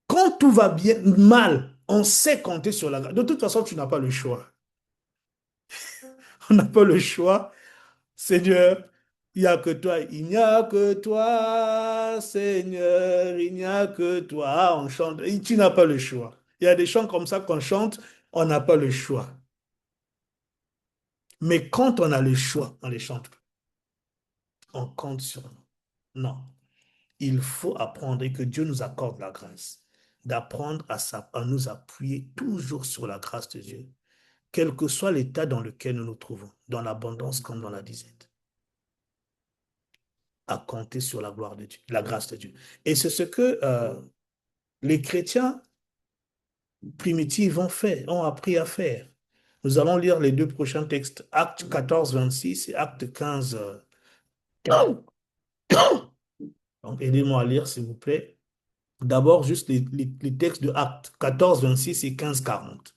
Quand tout va bien, mal, on sait compter sur la grâce. De toute façon, tu n'as pas le choix. On n'a pas le choix. Seigneur, il n'y a que toi. Il n'y a que toi, Seigneur. Il n'y a que toi. On chante. Et tu n'as pas le choix. Il y a des chants comme ça qu'on chante, on n'a pas le choix. Mais quand on a le choix, on les chante plus. On compte sur nous. Non. Il faut apprendre et que Dieu nous accorde la grâce d'apprendre à nous appuyer toujours sur la grâce de Dieu, quel que soit l'état dans lequel nous nous trouvons, dans l'abondance comme dans la disette, à compter sur la gloire de Dieu, la grâce de Dieu. Et c'est ce que les chrétiens primitifs ont appris à faire. Nous allons lire les deux prochains textes, Acte 14, 26 et Acte 15. Donc, aidez-moi à lire, s'il vous plaît. D'abord, juste les textes de Acte 14, 26 et 15, 40.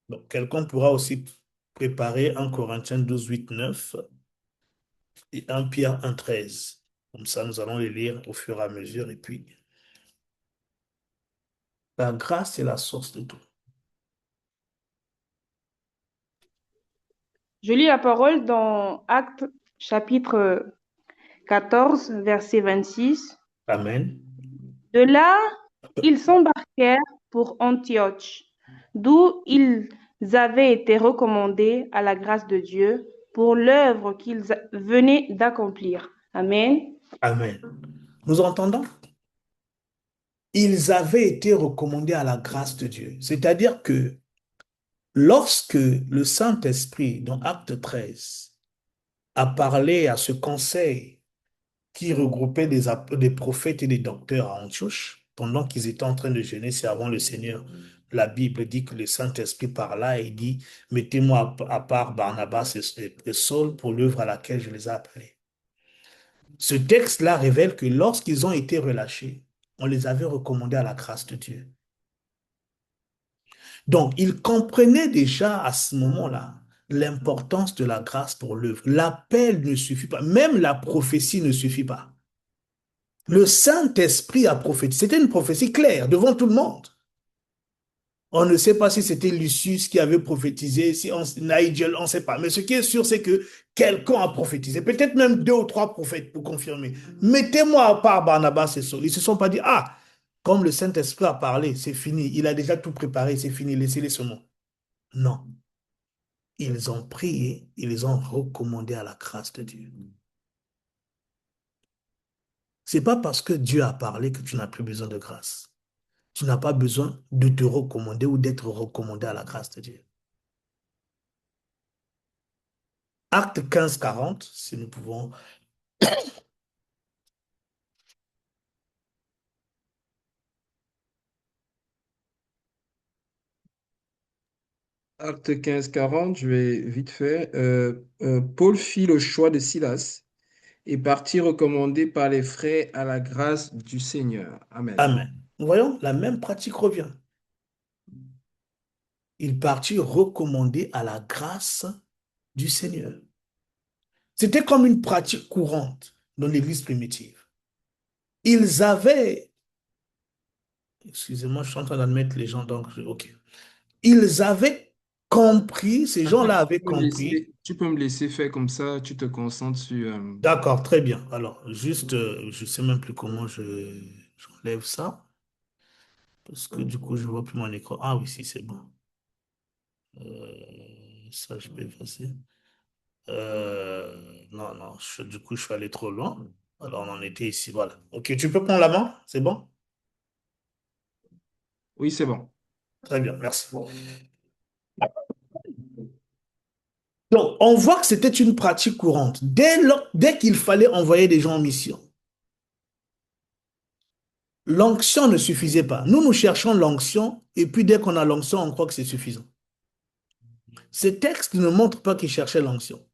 Donc, quelqu'un pourra aussi préparer 1 Corinthiens 12, 8, 9 et 1 Pierre 1, 13. Comme ça, nous allons les lire au fur et à mesure. Et puis, la grâce est la source de tout. Je lis la parole dans Actes chapitre 14, verset 26. Amen. De là, ils s'embarquèrent pour Antioche, d'où ils avaient été recommandés à la grâce de Dieu pour l'œuvre qu'ils venaient d'accomplir. Amen. Amen. Nous entendons? Ils avaient été recommandés à la grâce de Dieu. C'est-à-dire que lorsque le Saint-Esprit, dans Acte 13, a parlé à ce conseil qui regroupait des prophètes et des docteurs à Antioche, pendant qu'ils étaient en train de jeûner servant le Seigneur, la Bible dit que le Saint-Esprit parla et dit, mettez-moi à part Barnabas et Saul pour l'œuvre à laquelle je les ai appelés. Ce texte-là révèle que lorsqu'ils ont été relâchés, on les avait recommandés à la grâce de Dieu. Donc, ils comprenaient déjà à ce moment-là l'importance de la grâce pour l'œuvre. L'appel ne suffit pas, même la prophétie ne suffit pas. Le Saint-Esprit a prophétisé. C'était une prophétie claire devant tout le monde. On ne sait pas si c'était Lucius qui avait prophétisé, si Nigel, on ne sait pas. Mais ce qui est sûr, c'est que quelqu'un a prophétisé. Peut-être même deux ou trois prophètes pour confirmer. Mettez-moi à part Barnabas et Saul. Ils ne se sont pas dit, ah, comme le Saint-Esprit a parlé, c'est fini. Il a déjà tout préparé, c'est fini, laissez-les seulement. Non. Ils ont prié, ils ont recommandé à la grâce de Dieu. C'est pas parce que Dieu a parlé que tu n'as plus besoin de grâce. Tu n'as pas besoin de te recommander ou d'être recommandé à la grâce de Dieu. Acte 15, 40, si nous pouvons. Acte 15 40, je vais vite fait. Paul fit le choix de Silas et partit recommandé par les frères à la grâce du Seigneur. Amen. Amen. Nous voyons, la même pratique revient. Il partit recommandé à la grâce du Seigneur. C'était comme une pratique courante dans l'Église primitive. Ils avaient, excusez-moi, je suis en train d'admettre les gens, donc, ok. Ils avaient compris, ces Après, gens-là avaient compris. tu peux me laisser faire comme ça, tu te concentres sur... D'accord, très bien. Alors, juste, je sais même plus comment j'enlève ça, parce que du coup, je vois plus mon écran. Ah oui, si, c'est bon. Ça, je peux effacer. Non, non, du coup, je suis allé trop loin. Alors, on en était ici, voilà. Ok, tu peux prendre la main, c'est bon? Oui, c'est bon. Très bien, merci. Donc, on voit que c'était une pratique courante. Dès qu'il fallait envoyer des gens en mission, l'onction ne suffisait pas. Nous cherchons l'onction, et puis dès qu'on a l'onction, on croit que c'est suffisant. Ces textes ne montrent pas qu'ils cherchaient l'onction.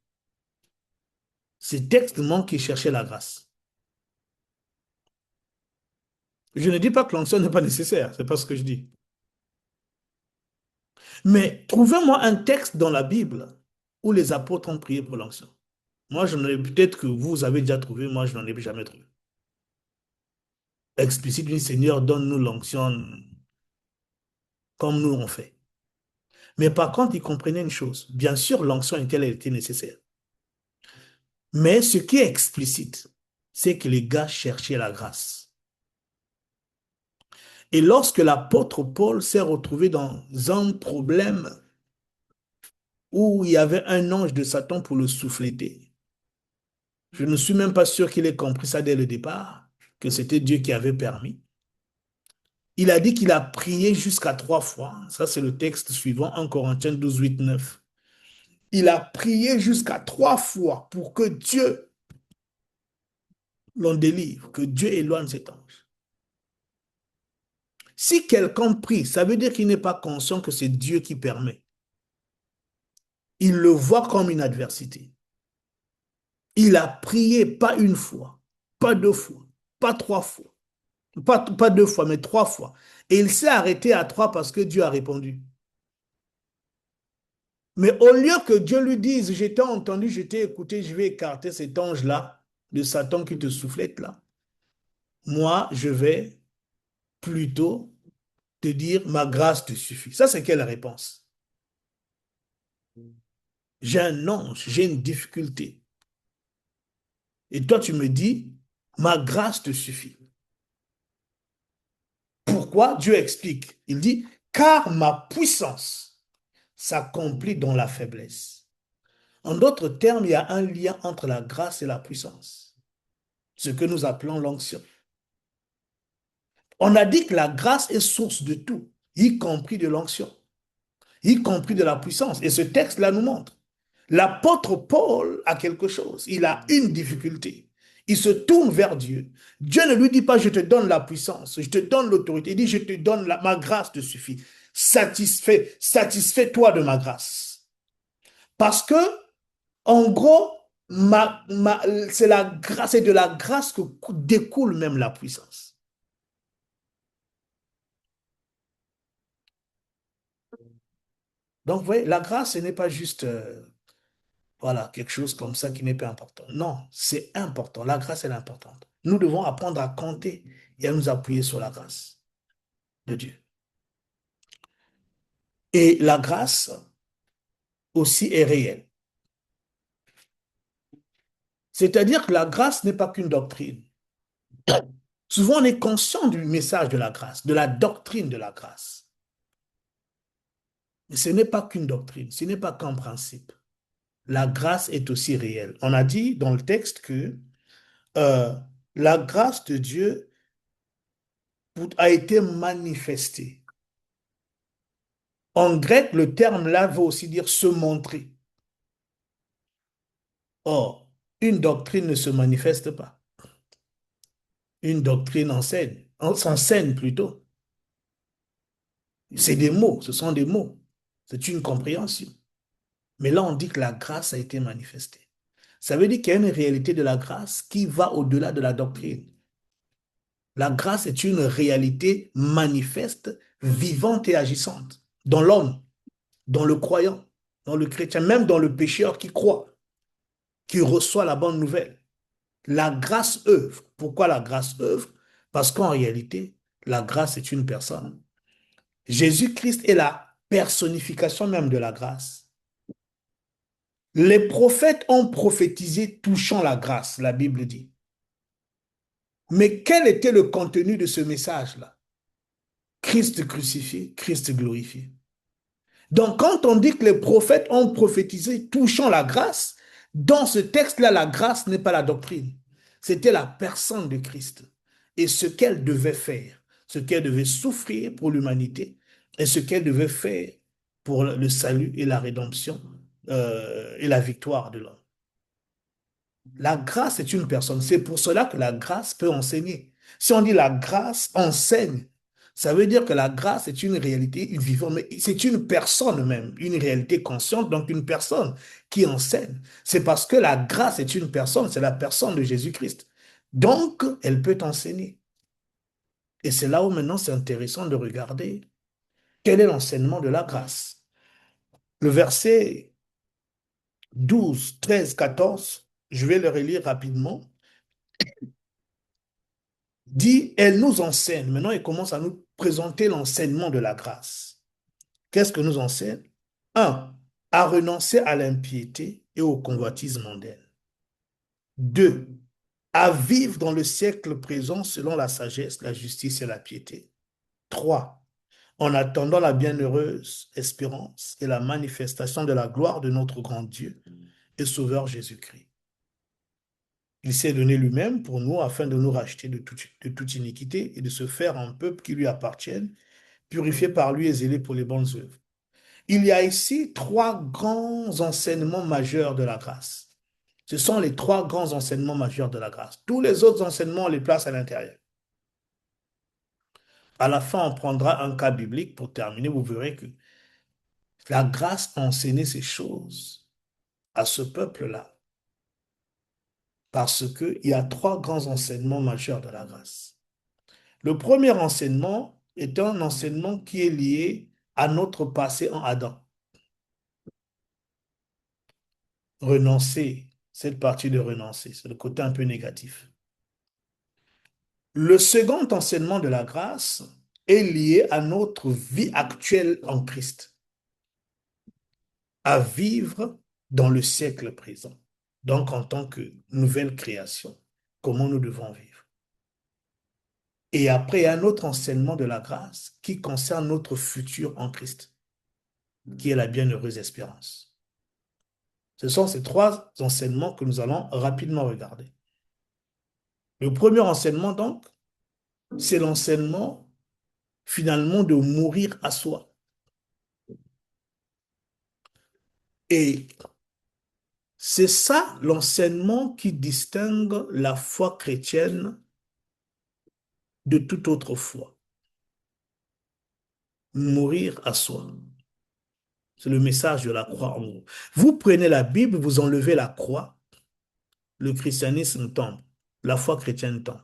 Ces textes montrent qu'ils cherchaient la grâce. Je ne dis pas que l'onction n'est pas nécessaire, c'est pas ce que je dis. Mais trouvez-moi un texte dans la Bible où les apôtres ont prié pour l'onction. Moi, j'en ai peut-être que vous avez déjà trouvé, moi, je n'en ai jamais trouvé. Explicite, oui, Seigneur, donne-nous l'onction comme nous on fait. Mais par contre, ils comprenaient une chose. Bien sûr, l'onction elle était nécessaire. Mais ce qui est explicite, c'est que les gars cherchaient la grâce. Et lorsque l'apôtre Paul s'est retrouvé dans un problème où il y avait un ange de Satan pour le souffléter, je ne suis même pas sûr qu'il ait compris ça dès le départ, que c'était Dieu qui avait permis. Il a dit qu'il a prié jusqu'à 3 fois. Ça, c'est le texte suivant, 1 Corinthiens 12, 8, 9. Il a prié jusqu'à 3 fois pour que Dieu l'en délivre, que Dieu éloigne cet ange. Si quelqu'un prie, ça veut dire qu'il n'est pas conscient que c'est Dieu qui permet. Il le voit comme une adversité. Il a prié pas une fois, pas 2 fois, pas 3 fois, pas 2 fois, mais 3 fois. Et il s'est arrêté à 3 parce que Dieu a répondu. Mais au lieu que Dieu lui dise, je t'ai entendu, je t'ai écouté, je vais écarter cet ange-là, de Satan qui te soufflette là, moi, je vais plutôt te dire, ma grâce te suffit. Ça, c'est quelle réponse? J'ai un ange, j'ai une difficulté. Et toi, tu me dis, ma grâce te suffit. Pourquoi? Dieu explique. Il dit, car ma puissance s'accomplit dans la faiblesse. En d'autres termes, il y a un lien entre la grâce et la puissance. Ce que nous appelons l'onction. On a dit que la grâce est source de tout, y compris de l'onction, y compris de la puissance. Et ce texte-là nous montre. L'apôtre Paul a quelque chose. Il a une difficulté. Il se tourne vers Dieu. Dieu ne lui dit pas, je te donne la puissance, je te donne l'autorité. Il dit, je te donne ma grâce te suffit. Satisfais-toi de ma grâce. Parce que, en gros, c'est de la grâce que découle même la puissance. Donc, vous voyez, la grâce, ce n'est pas juste, voilà, quelque chose comme ça qui n'est pas important. Non, c'est important. La grâce, elle est importante. Nous devons apprendre à compter et à nous appuyer sur la grâce de Dieu. Et la grâce aussi est réelle. C'est-à-dire que la grâce n'est pas qu'une doctrine. Souvent, on est conscient du message de la grâce, de la doctrine de la grâce. Mais ce n'est pas qu'une doctrine, ce n'est pas qu'un principe. La grâce est aussi réelle. On a dit dans le texte que euh, la grâce de Dieu a été manifestée. En grec, le terme là veut aussi dire se montrer. Or, une doctrine ne se manifeste pas. Une doctrine enseigne, s'enseigne plutôt. C'est des mots, ce sont des mots. C'est une compréhension. Mais là, on dit que la grâce a été manifestée. Ça veut dire qu'il y a une réalité de la grâce qui va au-delà de la doctrine. La grâce est une réalité manifeste, vivante et agissante dans l'homme, dans le croyant, dans le chrétien, même dans le pécheur qui croit, qui reçoit la bonne nouvelle. La grâce œuvre. Pourquoi la grâce œuvre? Parce qu'en réalité, la grâce est une personne. Jésus-Christ est la personnification même de la grâce. Les prophètes ont prophétisé touchant la grâce, la Bible dit. Mais quel était le contenu de ce message-là? Christ crucifié, Christ glorifié. Donc, quand on dit que les prophètes ont prophétisé touchant la grâce, dans ce texte-là, la grâce n'est pas la doctrine. C'était la personne de Christ et ce qu'elle devait faire, ce qu'elle devait souffrir pour l'humanité et ce qu'elle devait faire pour le salut et la rédemption et la victoire de l'homme. La grâce est une personne. C'est pour cela que la grâce peut enseigner. Si on dit la grâce enseigne, ça veut dire que la grâce est une réalité vivante, mais c'est une personne même, une réalité consciente, donc une personne qui enseigne. C'est parce que la grâce est une personne, c'est la personne de Jésus-Christ. Donc, elle peut enseigner. Et c'est là où maintenant c'est intéressant de regarder quel est l'enseignement de la grâce. Le verset 12, 13, 14, je vais le relire rapidement, dit, elle nous enseigne. Maintenant, il commence à nous présenter l'enseignement de la grâce. Qu'est-ce que nous enseigne? Un, à renoncer à l'impiété et au convoitise mondaine. Deux, à vivre dans le siècle présent selon la sagesse, la justice et la piété. Trois, en attendant la bienheureuse espérance et la manifestation de la gloire de notre grand Dieu et Sauveur Jésus-Christ. Il s'est donné lui-même pour nous afin de nous racheter de toute iniquité et de se faire un peuple qui lui appartienne, purifié par lui et zélé pour les bonnes œuvres. Il y a ici trois grands enseignements majeurs de la grâce. Ce sont les trois grands enseignements majeurs de la grâce. Tous les autres enseignements, on les place à l'intérieur. À la fin, on prendra un cas biblique pour terminer. Vous verrez que la grâce a enseigné ces choses à ce peuple-là. Parce qu'il y a trois grands enseignements majeurs de la grâce. Le premier enseignement est un enseignement qui est lié à notre passé en Adam. Renoncer, cette partie de renoncer, c'est le côté un peu négatif. Le second enseignement de la grâce est lié à notre vie actuelle en Christ, à vivre dans le siècle présent, donc en tant que nouvelle création, comment nous devons vivre. Et après, un autre enseignement de la grâce qui concerne notre futur en Christ, qui est la bienheureuse espérance. Ce sont ces trois enseignements que nous allons rapidement regarder. Le premier enseignement, donc, c'est l'enseignement finalement de mourir à soi. Et c'est ça l'enseignement qui distingue la foi chrétienne de toute autre foi. Mourir à soi. C'est le message de la croix en gros. Vous prenez la Bible, vous enlevez la croix, le christianisme tombe, la foi chrétienne tombe.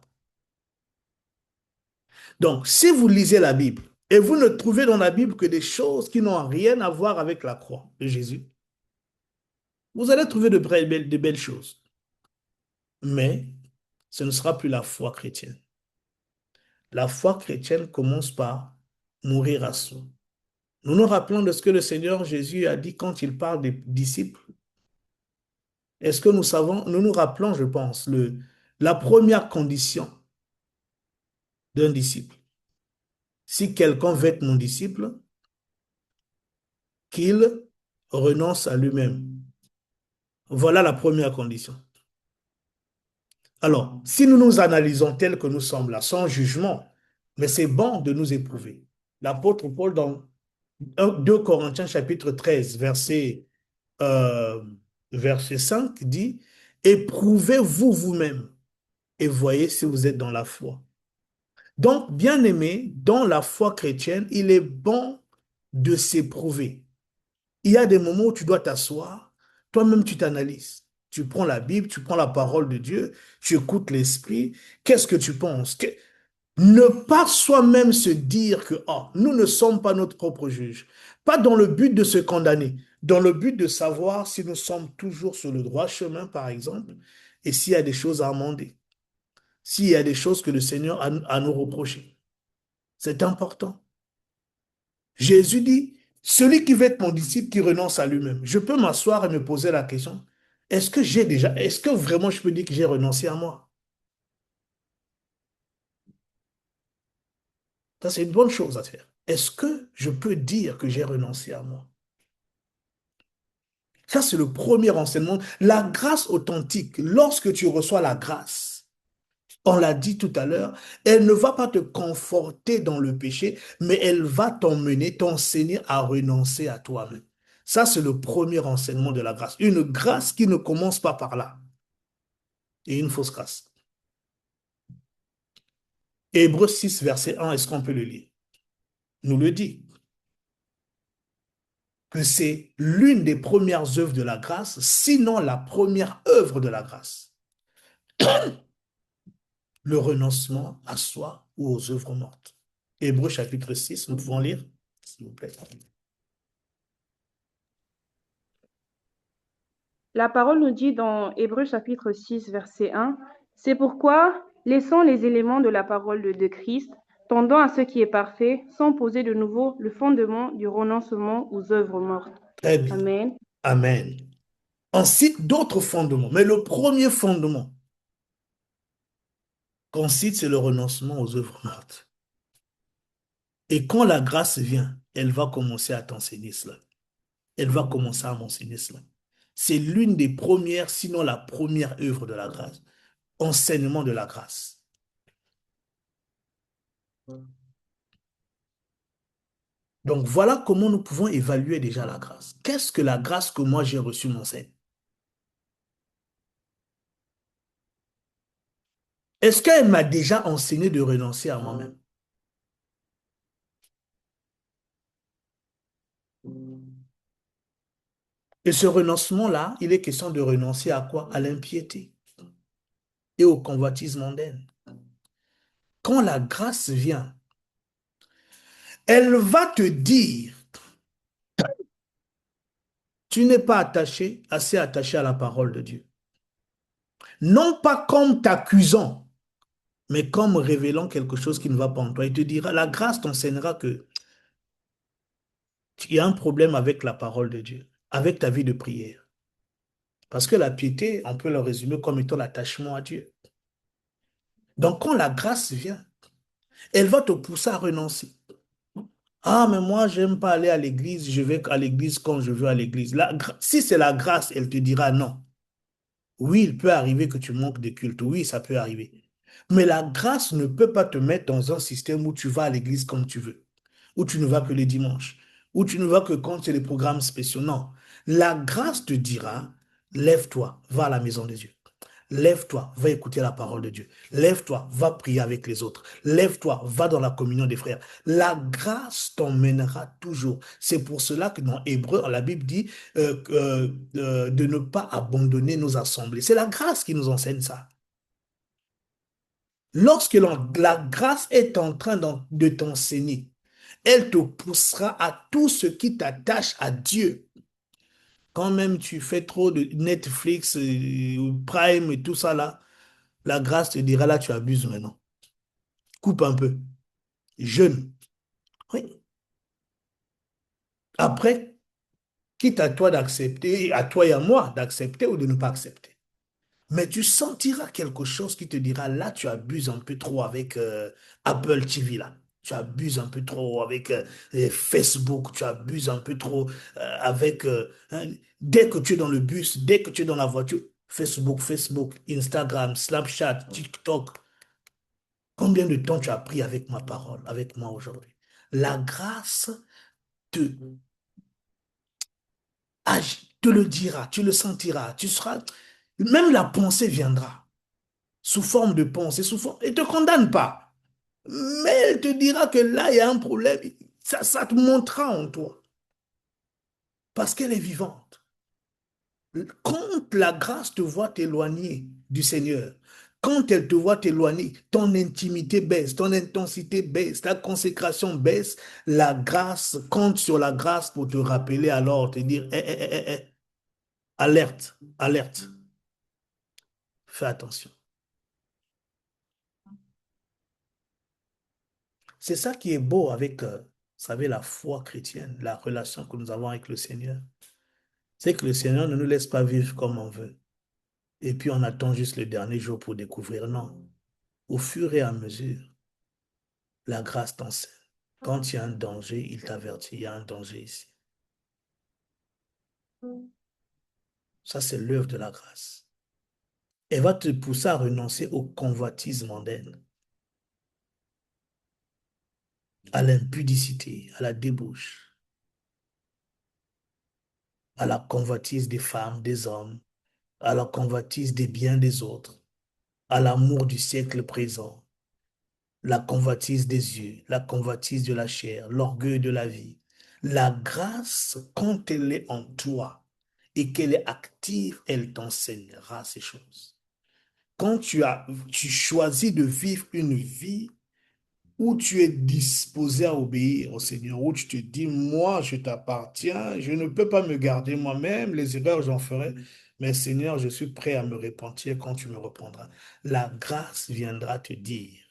Donc, si vous lisez la Bible et vous ne trouvez dans la Bible que des choses qui n'ont rien à voir avec la croix de Jésus, vous allez trouver de belles choses. Mais ce ne sera plus la foi chrétienne. La foi chrétienne commence par mourir à soi. Nous nous rappelons de ce que le Seigneur Jésus a dit quand il parle des disciples. Est-ce que nous savons, nous nous rappelons, je pense, la première condition d'un disciple. Si quelqu'un veut être mon disciple, qu'il renonce à lui-même. Voilà la première condition. Alors, si nous nous analysons tels que nous sommes là, sans jugement, mais c'est bon de nous éprouver. L'apôtre Paul, dans 2 Corinthiens chapitre 13, verset 5, dit, éprouvez-vous vous-même et voyez si vous êtes dans la foi. Donc, bien aimé, dans la foi chrétienne, il est bon de s'éprouver. Il y a des moments où tu dois t'asseoir, toi-même tu t'analyses. Tu prends la Bible, tu prends la parole de Dieu, tu écoutes l'Esprit. Qu'est-ce que tu penses? Ne pas soi-même se dire que oh, nous ne sommes pas notre propre juge. Pas dans le but de se condamner, dans le but de savoir si nous sommes toujours sur le droit chemin, par exemple, et s'il y a des choses à amender, s'il y a des choses que le Seigneur a à nous reprocher. C'est important. Jésus dit, celui qui veut être mon disciple, qui renonce à lui-même. Je peux m'asseoir et me poser la question, est-ce que vraiment je peux dire que j'ai renoncé à moi? Ça, c'est une bonne chose à faire. Est-ce que je peux dire que j'ai renoncé à moi? Ça, c'est le premier enseignement. La grâce authentique, lorsque tu reçois la grâce, on l'a dit tout à l'heure, elle ne va pas te conforter dans le péché, mais elle va t'emmener, t'enseigner à renoncer à toi-même. Ça, c'est le premier enseignement de la grâce. Une grâce qui ne commence pas par là. Et une fausse grâce. Hébreux 6, verset 1, est-ce qu'on peut le lire? Nous le dit. Que c'est l'une des premières œuvres de la grâce, sinon la première œuvre de la grâce. Le renoncement à soi ou aux œuvres mortes. Hébreux chapitre 6, nous pouvons lire, s'il vous plaît. La parole nous dit dans Hébreux chapitre 6, verset 1, c'est pourquoi, laissant les éléments de la parole de Christ, tendant à ce qui est parfait, sans poser de nouveau le fondement du renoncement aux œuvres mortes. Très bien. Amen. Amen. On cite d'autres fondements, mais le premier fondement qu'on cite, c'est le renoncement aux œuvres mortes. Et quand la grâce vient, elle va commencer à t'enseigner cela. Elle va commencer à m'enseigner cela. C'est l'une des premières, sinon la première œuvre de la grâce. Enseignement de la grâce. Donc voilà comment nous pouvons évaluer déjà la grâce. Qu'est-ce que la grâce que moi j'ai reçue m'enseigne? Est-ce qu'elle m'a déjà enseigné de renoncer à moi-même? Et ce renoncement-là, il est question de renoncer à quoi? À l'impiété et au convoitise mondaine. Quand la grâce vient, elle va te dire, tu n'es pas attaché, assez attaché à la parole de Dieu. Non pas comme t'accusant, mais comme révélant quelque chose qui ne va pas en toi. Il te dira, la grâce t'enseignera que il y a un problème avec la parole de Dieu, avec ta vie de prière. Parce que la piété, on peut le résumer comme étant l'attachement à Dieu. Donc quand la grâce vient, elle va te pousser à renoncer. Ah, mais moi, j'aime pas aller à l'église, je vais à l'église quand je veux à l'église. Si c'est la grâce, elle te dira non. Oui, il peut arriver que tu manques de culte. Oui, ça peut arriver. Mais la grâce ne peut pas te mettre dans un système où tu vas à l'église comme tu veux, où tu ne vas que les dimanches, où tu ne vas que quand c'est les programmes spéciaux. Non. La grâce te dira, lève-toi, va à la maison de Dieu. Lève-toi, va écouter la parole de Dieu. Lève-toi, va prier avec les autres. Lève-toi, va dans la communion des frères. La grâce t'emmènera toujours. C'est pour cela que dans Hébreu, la Bible dit de ne pas abandonner nos assemblées. C'est la grâce qui nous enseigne ça. Lorsque la grâce est en train de t'enseigner, elle te poussera à tout ce qui t'attache à Dieu. Quand même tu fais trop de Netflix, Prime et tout ça là, la grâce te dira là, tu abuses maintenant. Coupe un peu. Jeûne. Oui. Après, quitte à toi d'accepter, à toi et à moi d'accepter ou de ne pas accepter. Mais tu sentiras quelque chose qui te dira là, tu abuses un peu trop avec Apple TV là. Tu abuses un peu trop avec Facebook, tu abuses un peu trop avec... hein, dès que tu es dans le bus, dès que tu es dans la voiture, Facebook, Instagram, Snapchat, TikTok. Combien de temps tu as pris avec ma parole, avec moi aujourd'hui? La grâce te, te le dira, tu le sentiras, tu seras, même la pensée viendra sous forme de pensée, sous forme, elle ne te condamne pas, mais elle te dira que là, il y a un problème, ça te montrera en toi, parce qu'elle est vivante. Quand la grâce te voit t'éloigner du Seigneur, quand elle te voit t'éloigner, ton intimité baisse, ton intensité baisse, ta consécration baisse, la grâce, compte sur la grâce pour te rappeler alors, te dire, alerte, alerte, fais attention. C'est ça qui est beau avec, vous savez, la foi chrétienne, la relation que nous avons avec le Seigneur. C'est que le Seigneur ne nous laisse pas vivre comme on veut. Et puis on attend juste le dernier jour pour découvrir. Non. Au fur et à mesure, la grâce t'enseigne. Quand il y a un danger, il t'avertit, il y a un danger ici. Ça, c'est l'œuvre de la grâce. Elle va te pousser à renoncer au convoitise mondaine, à l'impudicité, à la débauche, à la convoitise des femmes, des hommes, à la convoitise des biens des autres, à l'amour du siècle présent, la convoitise des yeux, la convoitise de la chair, l'orgueil de la vie. La grâce, quand elle est en toi et qu'elle est active, elle t'enseignera ces choses. Quand tu choisis de vivre une vie où tu es disposé à obéir au Seigneur, où tu te dis, moi, je t'appartiens, je ne peux pas me garder moi-même, les erreurs, j'en ferai, mais Seigneur, je suis prêt à me repentir quand tu me reprendras. La grâce viendra te dire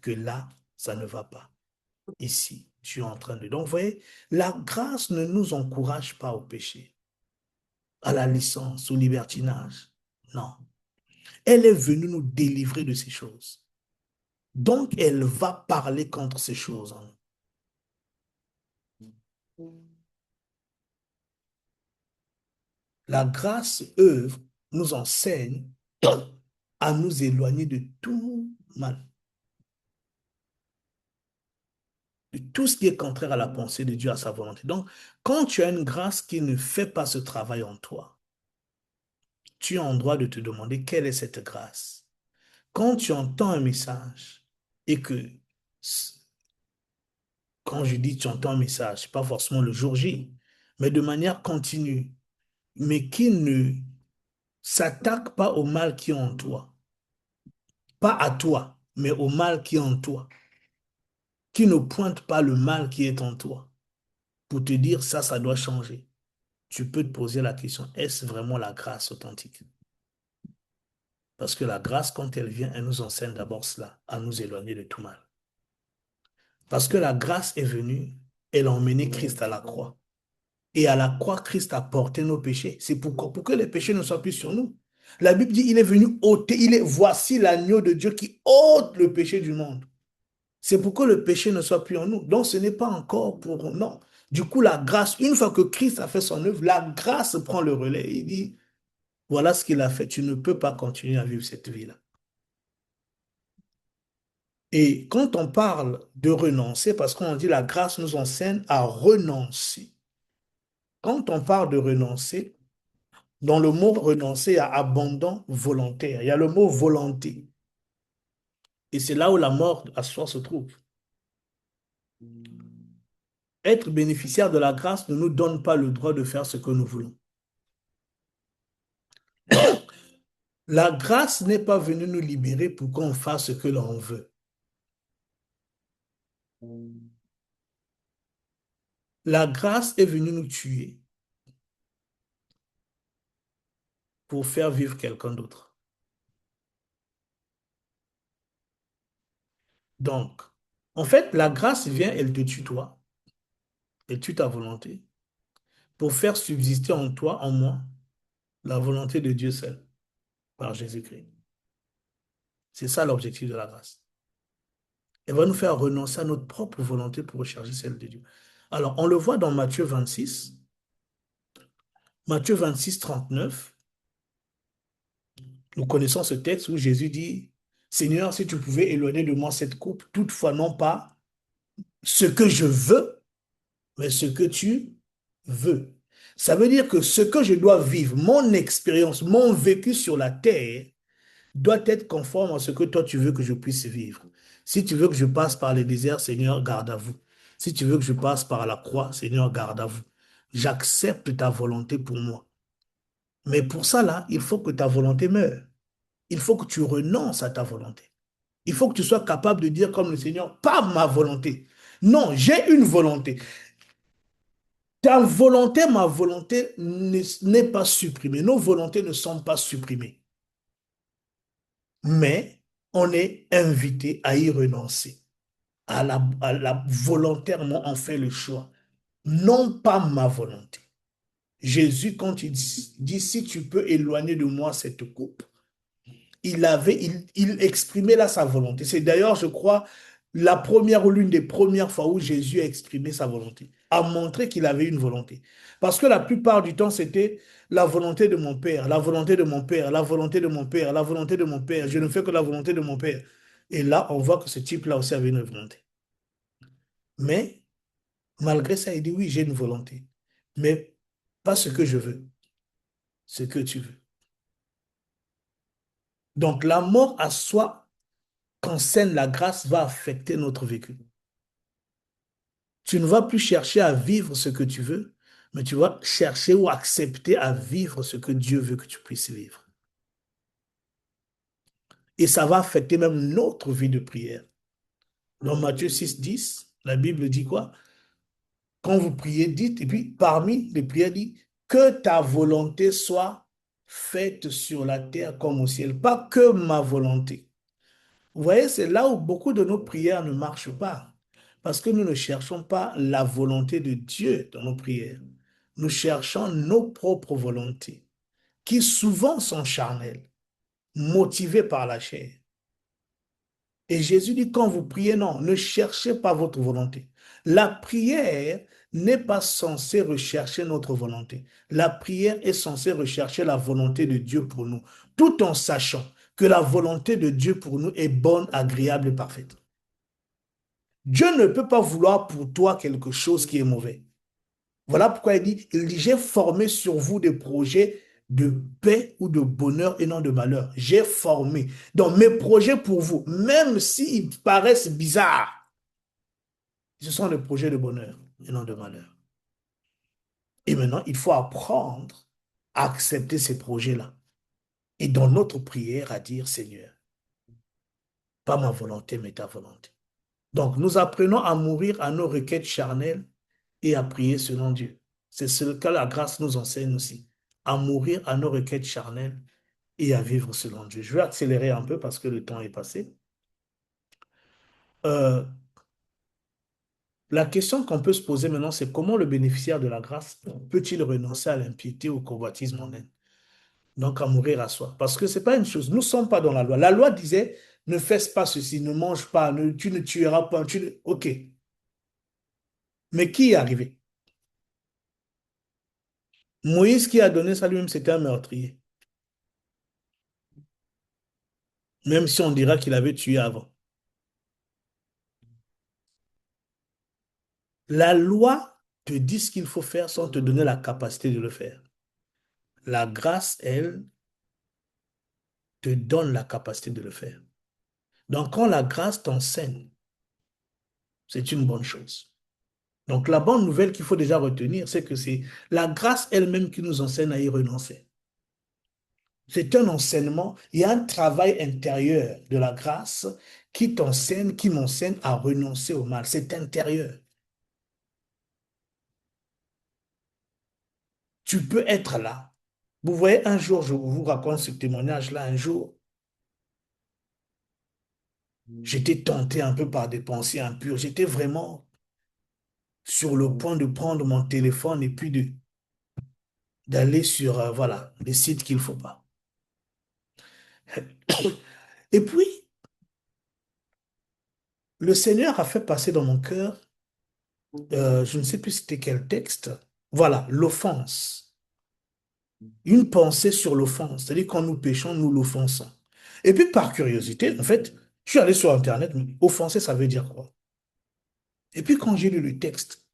que là, ça ne va pas. Ici, tu es en train de... Donc, vous voyez, la grâce ne nous encourage pas au péché, à la licence, au libertinage. Non. Elle est venue nous délivrer de ces choses. Donc, elle va parler contre ces choses en nous. La grâce œuvre, nous enseigne à nous éloigner de tout mal, de tout ce qui est contraire à la pensée de Dieu, à sa volonté. Donc, quand tu as une grâce qui ne fait pas ce travail en toi, tu es en droit de te demander quelle est cette grâce. Quand tu entends un message et que, quand je dis tu entends un message, pas forcément le jour J, mais de manière continue, mais qui ne s'attaque pas au mal qui est en toi, pas à toi, mais au mal qui est en toi, qui ne pointe pas le mal qui est en toi, pour te dire ça, ça doit changer. Tu peux te poser la question, est-ce vraiment la grâce authentique? Parce que la grâce, quand elle vient, elle nous enseigne d'abord cela, à nous éloigner de tout mal. Parce que la grâce est venue, elle a emmené Christ à la croix. Et à la croix, Christ a porté nos péchés. C'est pourquoi, pour que les péchés ne soient plus sur nous. La Bible dit, il est venu ôter, voici l'agneau de Dieu qui ôte le péché du monde. C'est pour que le péché ne soit plus en nous. Donc ce n'est pas encore pour... Non. Du coup, la grâce, une fois que Christ a fait son œuvre, la grâce prend le relais. Il dit, voilà ce qu'il a fait. Tu ne peux pas continuer à vivre cette vie-là. Et quand on parle de renoncer, parce qu'on dit la grâce nous enseigne à renoncer. Quand on parle de renoncer, dans le mot renoncer, il y a abandon volontaire. Il y a le mot volonté. Et c'est là où la mort à soi se trouve. Être bénéficiaire de la grâce ne nous donne pas le droit de faire ce que nous voulons. La grâce n'est pas venue nous libérer pour qu'on fasse ce que l'on veut. La grâce est venue nous tuer pour faire vivre quelqu'un d'autre. Donc, en fait, la grâce vient, elle te tue toi, elle tue ta volonté, pour faire subsister en toi, en moi, la volonté de Dieu seul, par Jésus-Christ. C'est ça l'objectif de la grâce. Elle va nous faire renoncer à notre propre volonté pour rechercher celle de Dieu. Alors, on le voit dans Matthieu 26, Matthieu 26, 39. Nous connaissons ce texte où Jésus dit, Seigneur, si tu pouvais éloigner de moi cette coupe, toutefois non pas ce que je veux, mais ce que tu veux. Ça veut dire que ce que je dois vivre, mon expérience, mon vécu sur la terre, doit être conforme à ce que toi tu veux que je puisse vivre. Si tu veux que je passe par les déserts, Seigneur, garde à vous. Si tu veux que je passe par la croix, Seigneur, garde à vous. J'accepte ta volonté pour moi. Mais pour ça, là, il faut que ta volonté meure. Il faut que tu renonces à ta volonté. Il faut que tu sois capable de dire comme le Seigneur, pas ma volonté. Non, j'ai une volonté. Ta volonté, ma volonté n'est pas supprimée. Nos volontés ne sont pas supprimées. Mais on est invité à y renoncer. Volontairement, on fait le choix. Non pas ma volonté. Jésus, quand il dit, si tu peux éloigner de moi cette coupe, il exprimait là sa volonté. C'est d'ailleurs, je crois, la première ou l'une des premières fois où Jésus a exprimé sa volonté, a montré qu'il avait une volonté. Parce que la plupart du temps, c'était la volonté de mon Père, la volonté de mon Père, la volonté de mon Père, la volonté de mon Père. Je ne fais que la volonté de mon Père. Et là, on voit que ce type-là aussi avait une volonté. Mais, malgré ça, il dit, oui, j'ai une volonté. Mais pas ce que je veux, ce que tu veux. Donc, la mort à soi qu'enseigne la grâce va affecter notre vécu. Tu ne vas plus chercher à vivre ce que tu veux, mais tu vas chercher ou accepter à vivre ce que Dieu veut que tu puisses vivre. Et ça va affecter même notre vie de prière. Dans Matthieu 6, 10, la Bible dit quoi? Quand vous priez, dites, et puis parmi les prières, dit, que ta volonté soit faite sur la terre comme au ciel, pas que ma volonté. Vous voyez, c'est là où beaucoup de nos prières ne marchent pas, parce que nous ne cherchons pas la volonté de Dieu dans nos prières. Nous cherchons nos propres volontés, qui souvent sont charnelles, motivées par la chair. Et Jésus dit, quand vous priez, non, ne cherchez pas votre volonté. La prière n'est pas censée rechercher notre volonté. La prière est censée rechercher la volonté de Dieu pour nous, tout en sachant que la volonté de Dieu pour nous est bonne, agréable et parfaite. Dieu ne peut pas vouloir pour toi quelque chose qui est mauvais. Voilà pourquoi il dit, j'ai formé sur vous des projets de paix ou de bonheur et non de malheur. J'ai formé. Donc mes projets pour vous, même s'ils paraissent bizarres, ce sont des projets de bonheur et non de malheur. Et maintenant, il faut apprendre à accepter ces projets-là. Et dans notre prière, à dire, Seigneur, pas ma volonté, mais ta volonté. Donc, nous apprenons à mourir à nos requêtes charnelles et à prier selon Dieu. C'est ce que la grâce nous enseigne aussi, à mourir à nos requêtes charnelles et à vivre selon Dieu. Je vais accélérer un peu parce que le temps est passé. Euh, la question qu'on peut se poser maintenant, c'est comment le bénéficiaire de la grâce peut-il renoncer à l'impiété ou au convoitisme mondain? Donc à mourir à soi. Parce que c'est pas une chose, nous ne sommes pas dans la loi. La loi disait, ne fais pas ceci, ne mange pas, tu ne tueras pas. Ok. Mais qui est arrivé? Moïse qui a donné ça lui-même, c'était un meurtrier. Même si on dira qu'il avait tué avant. La loi te dit ce qu'il faut faire sans te donner la capacité de le faire. La grâce, elle, te donne la capacité de le faire. Donc, quand la grâce t'enseigne, c'est une bonne chose. Donc, la bonne nouvelle qu'il faut déjà retenir, c'est que c'est la grâce elle-même qui nous enseigne à y renoncer. C'est un enseignement, il y a un travail intérieur de la grâce qui t'enseigne, qui m'enseigne à renoncer au mal. C'est intérieur. Tu peux être là. Vous voyez, un jour, je vous raconte ce témoignage-là, un jour, j'étais tenté un peu par des pensées impures. J'étais vraiment sur le point de prendre mon téléphone et puis d'aller sur, voilà, des sites qu'il ne faut pas. Et puis, le Seigneur a fait passer dans mon cœur, je ne sais plus c'était quel texte, voilà, l'offense. Une pensée sur l'offense, c'est-à-dire quand nous péchons, nous l'offensons. Et puis, par curiosité, en fait, je suis allé sur Internet, mais offenser, ça veut dire quoi? Et puis, quand j'ai lu le texte,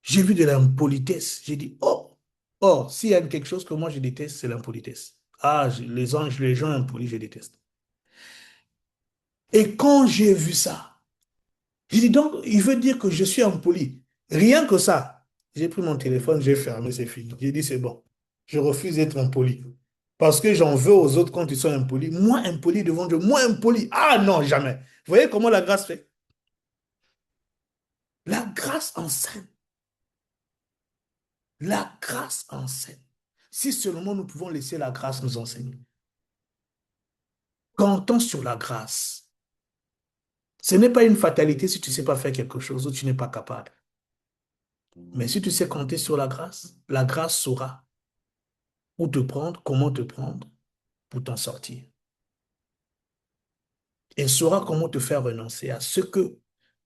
j'ai vu de l'impolitesse. J'ai dit, oh, oh, s'il y a quelque chose que moi je déteste, c'est l'impolitesse. Ah, les gens impolis, je déteste. Et quand j'ai vu ça, j'ai dit donc, il veut dire que je suis impoli. Rien que ça. J'ai pris mon téléphone, j'ai fermé, c'est fini. J'ai dit, c'est bon. Je refuse d'être impoli. Parce que j'en veux aux autres quand ils sont impolis. Moi, impoli devant Dieu, moi, impoli. Ah non, jamais. Vous voyez comment la grâce fait? La grâce enseigne. La grâce enseigne. Si seulement nous pouvons laisser la grâce nous enseigner. Comptons sur la grâce. Ce n'est pas une fatalité si tu ne sais pas faire quelque chose ou tu n'es pas capable. Mais si tu sais compter sur la grâce saura où te prendre, comment te prendre pour t'en sortir. Elle saura comment te faire renoncer à ce que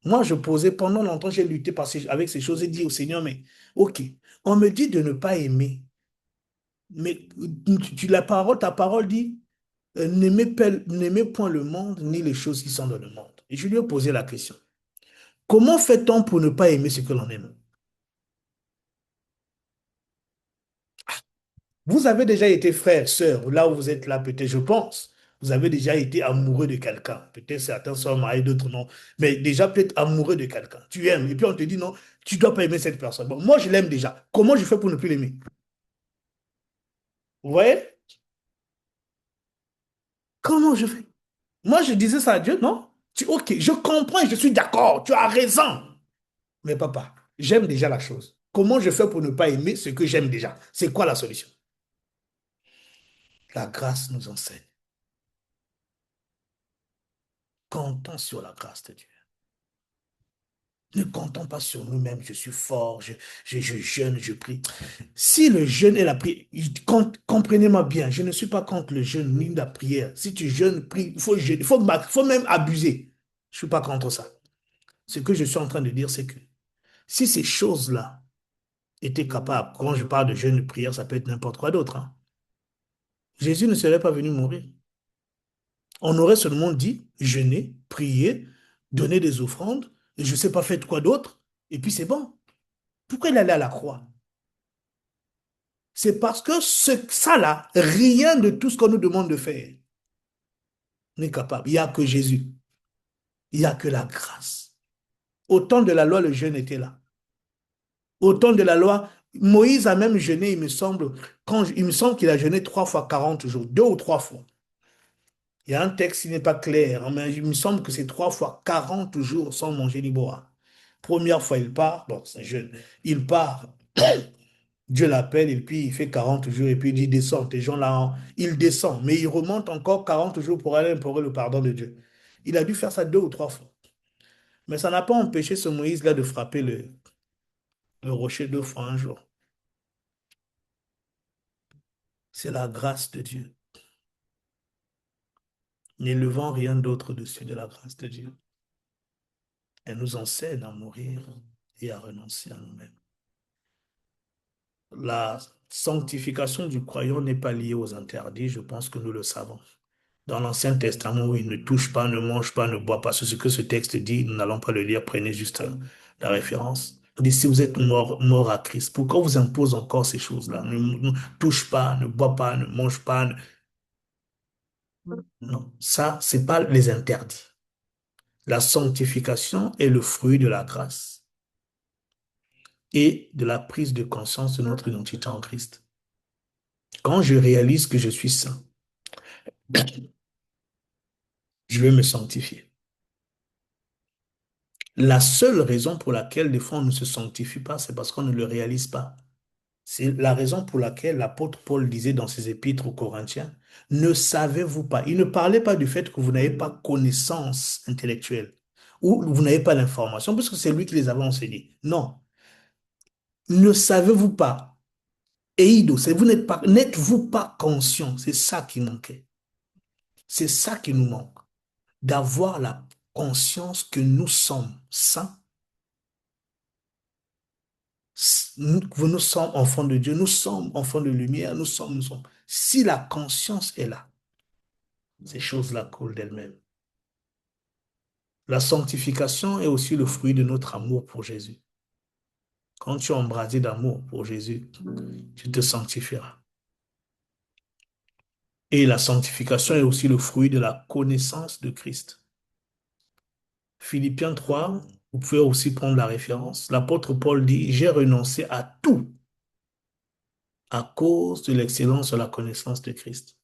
moi je posais pendant longtemps, j'ai lutté avec ces choses et dit au Seigneur, mais ok, on me dit de ne pas aimer, mais ta parole dit, n'aimez point le monde ni les choses qui sont dans le monde. Et je lui ai posé la question. Comment fait-on pour ne pas aimer ce que l'on aime? Vous avez déjà été frère, sœur, là où vous êtes là, peut-être, je pense. Vous avez déjà été amoureux de quelqu'un. Peut-être certains sont mariés, d'autres non. Mais déjà peut-être amoureux de quelqu'un. Tu aimes. Et puis on te dit non, tu ne dois pas aimer cette personne. Bon, moi, je l'aime déjà. Comment je fais pour ne plus l'aimer? Vous voyez? Comment je fais? Moi, je disais ça à Dieu, non? Ok, je comprends, je suis d'accord, tu as raison. Mais papa, j'aime déjà la chose. Comment je fais pour ne pas aimer ce que j'aime déjà? C'est quoi la solution? La grâce nous enseigne. Comptons sur la grâce de Dieu. Ne comptons pas sur nous-mêmes, je suis fort, je jeûne, je prie. Si le jeûne et la prière, comprenez-moi bien, je ne suis pas contre le jeûne ni la prière. Si tu jeûnes, prie, il faut jeûner, faut même abuser. Je ne suis pas contre ça. Ce que je suis en train de dire, c'est que si ces choses-là étaient capables, quand je parle de jeûne, de prière, ça peut être n'importe quoi d'autre, hein. Jésus ne serait pas venu mourir. On aurait seulement dit jeûner, prier, donner des offrandes, et je ne sais pas faire quoi d'autre, et puis c'est bon. Pourquoi il allait à la croix? C'est parce que ça là, rien de tout ce qu'on nous demande de faire n'est capable. Il n'y a que Jésus. Il n'y a que la grâce. Au temps de la loi, le jeûne était là. Au temps de la loi, Moïse a même jeûné, il me semble qu'il a jeûné 3 fois 40 jours, 2 ou 3 fois. Il y a un texte qui n'est pas clair, hein, mais il me semble que c'est 3 fois 40 jours sans manger ni boire. Première fois, il part, bon, c'est jeûne, il part, Dieu l'appelle et puis il fait 40 jours et puis il dit descend. Tes gens là, hein, il descend, mais il remonte encore 40 jours pour aller implorer le pardon de Dieu. Il a dû faire ça 2 ou 3 fois. Mais ça n'a pas empêché ce Moïse-là de frapper le rocher 2 fois un jour. C'est la grâce de Dieu. N'élevant rien d'autre au-dessus de la grâce de Dieu. Elle nous enseigne à mourir et à renoncer à nous-mêmes. La sanctification du croyant n'est pas liée aux interdits, je pense que nous le savons. Dans l'Ancien Testament, où il ne touche pas, ne mange pas, ne boit pas, c'est ce que ce texte dit, nous n'allons pas le lire, prenez juste la référence. Il dit, si vous êtes mort à Christ, pourquoi vous impose encore ces choses-là? Ne touche pas, ne bois pas, ne mange pas. Non, ça, c'est pas les interdits. La sanctification est le fruit de la grâce et de la prise de conscience de notre identité en Christ. Quand je réalise que je suis saint, je vais me sanctifier. La seule raison pour laquelle des fois on ne se sanctifie pas, c'est parce qu'on ne le réalise pas. C'est la raison pour laquelle l'apôtre Paul disait dans ses épîtres aux Corinthiens, ne savez-vous pas? Il ne parlait pas du fait que vous n'avez pas connaissance intellectuelle ou vous n'avez pas l'information, parce que c'est lui qui les avait enseignés. Non. Ne savez-vous pas? Eido, n'êtes-vous pas conscient? C'est ça qui manquait. C'est ça qui nous manque. D'avoir la conscience que nous sommes saints. Nous sommes enfants de Dieu, nous sommes enfants de lumière, nous sommes. Si la conscience est là, ces choses-là coulent d'elles-mêmes. La sanctification est aussi le fruit de notre amour pour Jésus. Quand tu es embrasé d'amour pour Jésus, tu te sanctifieras. Et la sanctification est aussi le fruit de la connaissance de Christ. Philippiens 3, vous pouvez aussi prendre la référence. L'apôtre Paul dit, j'ai renoncé à tout à cause de l'excellence de la connaissance de Christ.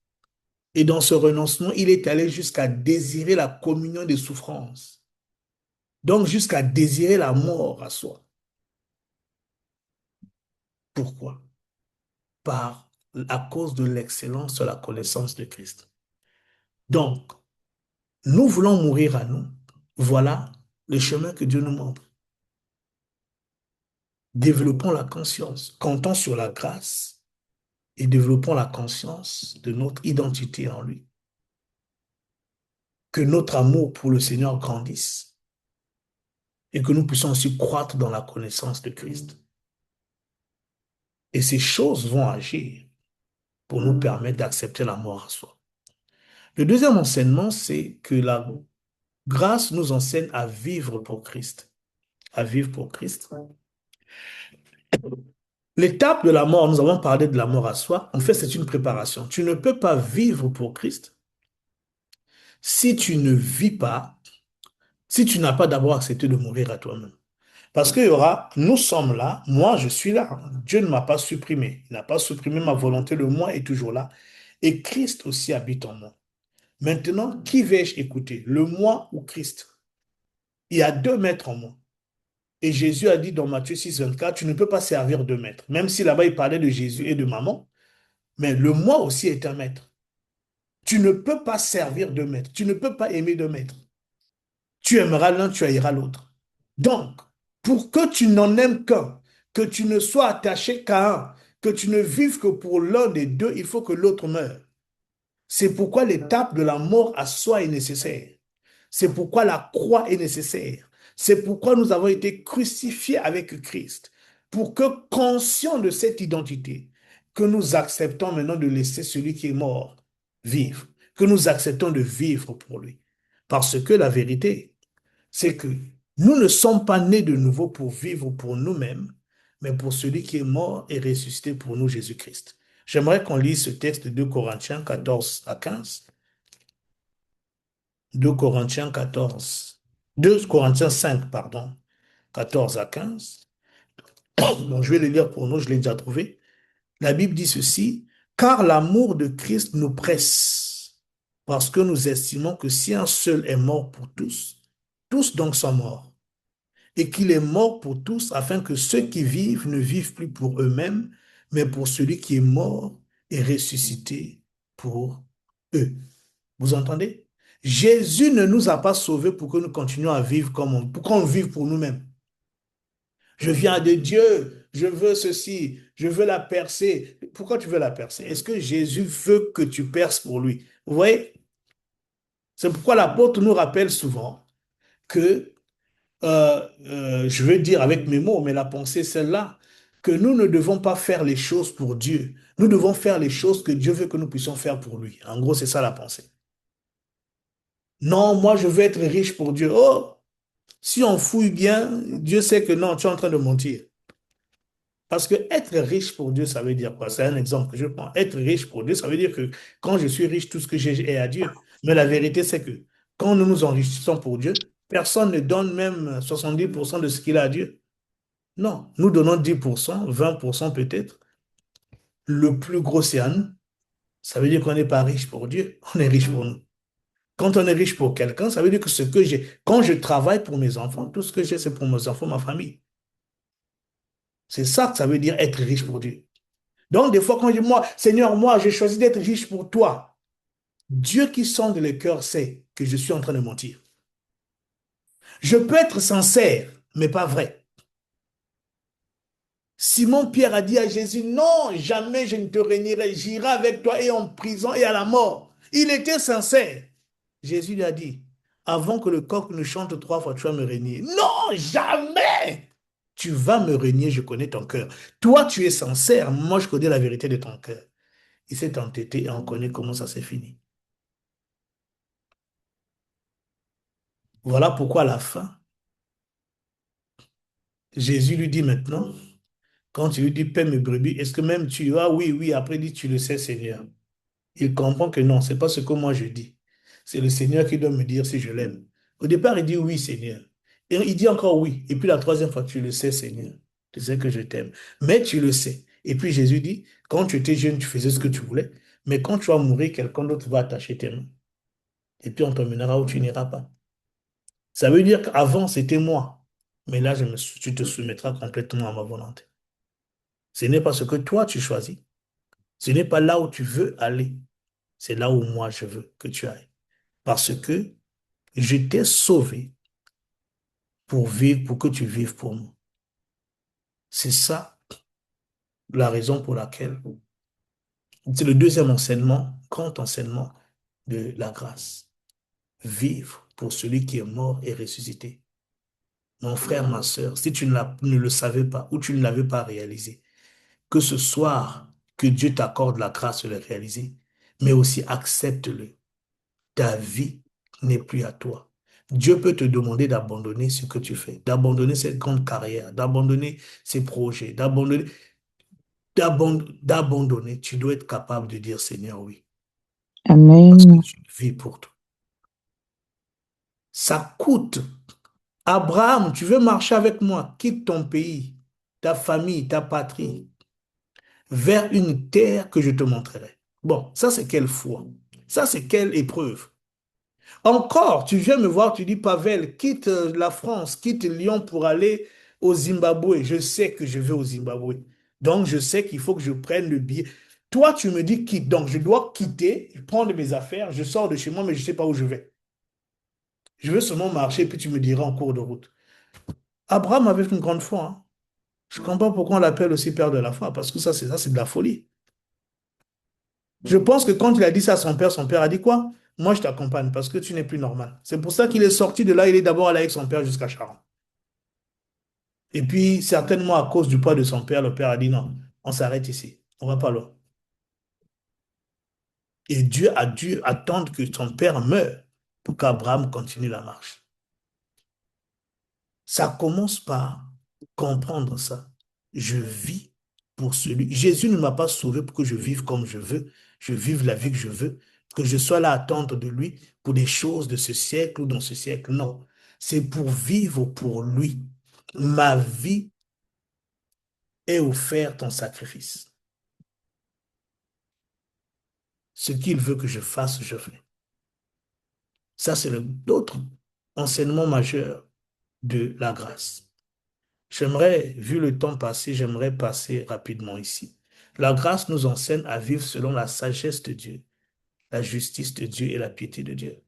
Et dans ce renoncement, il est allé jusqu'à désirer la communion des souffrances. Donc jusqu'à désirer la mort à soi. Pourquoi? À cause de l'excellence de la connaissance de Christ. Donc, nous voulons mourir à nous. Voilà le chemin que Dieu nous montre. Développons la conscience, comptons sur la grâce et développons la conscience de notre identité en lui. Que notre amour pour le Seigneur grandisse et que nous puissions aussi croître dans la connaissance de Christ. Et ces choses vont agir pour nous permettre d'accepter la mort à soi. Le deuxième enseignement, c'est que la grâce nous enseigne à vivre pour Christ. À vivre pour Christ. L'étape de la mort, nous avons parlé de la mort à soi. En fait, c'est une préparation. Tu ne peux pas vivre pour Christ si tu ne vis pas, si tu n'as pas d'abord accepté de mourir à toi-même. Parce qu'il y aura, nous sommes là, moi je suis là. Dieu ne m'a pas supprimé. Il n'a pas supprimé ma volonté, le moi est toujours là. Et Christ aussi habite en moi. Maintenant, qui vais-je écouter? Le moi ou Christ? Il y a deux maîtres en moi. Et Jésus a dit dans Matthieu 6, 24, tu ne peux pas servir deux maîtres. Même si là-bas, il parlait de Jésus et de maman, mais le moi aussi est un maître. Tu ne peux pas servir deux maîtres. Tu ne peux pas aimer deux maîtres. Tu aimeras l'un, tu haïras l'autre. Donc, pour que tu n'en aimes qu'un, que tu ne sois attaché qu'à un, que tu ne vives que pour l'un des deux, il faut que l'autre meure. C'est pourquoi l'étape de la mort à soi est nécessaire. C'est pourquoi la croix est nécessaire. C'est pourquoi nous avons été crucifiés avec Christ. Pour que, conscients de cette identité, que nous acceptons maintenant de laisser celui qui est mort vivre, que nous acceptons de vivre pour lui. Parce que la vérité, c'est que nous ne sommes pas nés de nouveau pour vivre pour nous-mêmes, mais pour celui qui est mort et ressuscité pour nous, Jésus-Christ. J'aimerais qu'on lise ce texte de 2 Corinthiens 14 à 15. 2 Corinthiens 14. 2 Corinthiens 5, pardon. 14 à 15. Donc, je vais le lire pour nous, je l'ai déjà trouvé. La Bible dit ceci, car l'amour de Christ nous presse, parce que nous estimons que si un seul est mort pour tous, tous donc sont morts, et qu'il est mort pour tous, afin que ceux qui vivent ne vivent plus pour eux-mêmes, mais pour celui qui est mort et ressuscité pour eux. Vous entendez? Jésus ne nous a pas sauvés pour que nous continuions à vivre pour qu'on vive pour nous-mêmes. Je viens de Dieu, je veux ceci, je veux la percer. Pourquoi tu veux la percer? Est-ce que Jésus veut que tu perces pour lui? Vous voyez? C'est pourquoi l'apôtre nous rappelle souvent que, je veux dire avec mes mots, mais la pensée est celle-là, que nous ne devons pas faire les choses pour Dieu. Nous devons faire les choses que Dieu veut que nous puissions faire pour lui. En gros, c'est ça la pensée. Non, moi, je veux être riche pour Dieu. Oh, si on fouille bien, Dieu sait que non, tu es en train de mentir. Parce que être riche pour Dieu, ça veut dire quoi? C'est un exemple que je prends. Être riche pour Dieu, ça veut dire que quand je suis riche, tout ce que j'ai est à Dieu. Mais la vérité, c'est que quand nous nous enrichissons pour Dieu, personne ne donne même 70% de ce qu'il a à Dieu. Non, nous donnons 10%, 20% peut-être. Le plus gros, c'est à nous. Ça veut dire qu'on n'est pas riche pour Dieu, on est riche pour nous. Quand on est riche pour quelqu'un, ça veut dire que ce que j'ai, quand je travaille pour mes enfants, tout ce que j'ai, c'est pour mes enfants, ma famille. C'est ça que ça veut dire être riche pour Dieu. Donc, des fois, quand je dis, moi, Seigneur, moi, j'ai choisi d'être riche pour toi, Dieu qui sonde les cœurs sait que je suis en train de mentir. Je peux être sincère, mais pas vrai. Simon-Pierre a dit à Jésus, non, jamais je ne te régnerai, j'irai avec toi et en prison et à la mort. Il était sincère. Jésus lui a dit, avant que le coq ne chante 3 fois, tu vas me régner. Non, jamais! Tu vas me régner, je connais ton cœur. Toi, tu es sincère, moi, je connais la vérité de ton cœur. Il s'est entêté et on connaît comment ça s'est fini. Voilà pourquoi à la fin, Jésus lui dit maintenant, quand tu lui dis, paie mes brebis, est-ce que même tu, ah oui, oui, après il dit, tu le sais, Seigneur. Il comprend que non, c'est pas ce que moi je dis. C'est le Seigneur qui doit me dire si je l'aime. Au départ, il dit oui, Seigneur. Et il dit encore oui. Et puis la troisième fois, tu le sais, Seigneur. Tu sais que je t'aime. Mais tu le sais. Et puis Jésus dit, quand tu étais jeune, tu faisais ce que tu voulais. Mais quand tu vas mourir, quelqu'un d'autre va attacher tes mains. Et puis on t'emmènera où tu n'iras pas. Ça veut dire qu'avant, c'était moi. Mais là, tu te soumettras complètement à ma volonté. Ce n'est pas ce que toi, tu choisis. Ce n'est pas là où tu veux aller. C'est là où moi, je veux que tu ailles. Parce que je t'ai sauvé pour vivre, pour que tu vives pour moi. C'est ça la raison pour laquelle c'est le deuxième enseignement, grand enseignement de la grâce. Vivre pour celui qui est mort et ressuscité. Mon frère, ma sœur, si tu ne le savais pas ou tu ne l'avais pas réalisé, que ce soir, que Dieu t'accorde la grâce de le réaliser, mais aussi accepte-le. Ta vie n'est plus à toi. Dieu peut te demander d'abandonner ce que tu fais, d'abandonner cette grande carrière, d'abandonner ces projets, d'abandonner. Tu dois être capable de dire Seigneur, oui, parce que Amen. tu vis pour toi. Ça coûte. Abraham, tu veux marcher avec moi, quitte ton pays, ta famille, ta patrie, vers une terre que je te montrerai. Bon, ça c'est quelle foi? Ça, c'est quelle épreuve? Encore, tu viens me voir, tu dis, Pavel, quitte la France, quitte Lyon pour aller au Zimbabwe. Je sais que je vais au Zimbabwe. Donc, je sais qu'il faut que je prenne le billet. Toi, tu me dis quitte. Donc, je dois quitter, prendre mes affaires, je sors de chez moi, mais je ne sais pas où je vais. Je veux seulement marcher, puis tu me diras en cours de route. Abraham avait une grande foi, hein. Je ne comprends pas pourquoi on l'appelle aussi père de la foi, parce que ça, c'est de la folie. Je pense que quand il a dit ça à son père a dit quoi? Moi, je t'accompagne parce que tu n'es plus normal. C'est pour ça qu'il est sorti de là, il est d'abord allé avec son père jusqu'à Charan. Et puis, certainement à cause du poids de son père, le père a dit non, on s'arrête ici, on va pas loin. Et Dieu a dû attendre que son père meure pour qu'Abraham continue la marche. Ça commence par comprendre ça. Je vis pour celui. Jésus ne m'a pas sauvé pour que je vive comme je vive la vie que je veux, que je sois là à attendre de lui pour des choses de ce siècle ou dans ce siècle. Non, c'est pour vivre pour lui. Ma vie est offerte en sacrifice. Ce qu'il veut que je fasse, je fais. Ça, c'est l'autre enseignement majeur de la grâce. J'aimerais, vu le temps passé, j'aimerais passer rapidement ici. La grâce nous enseigne à vivre selon la sagesse de Dieu, la justice de Dieu et la piété de Dieu.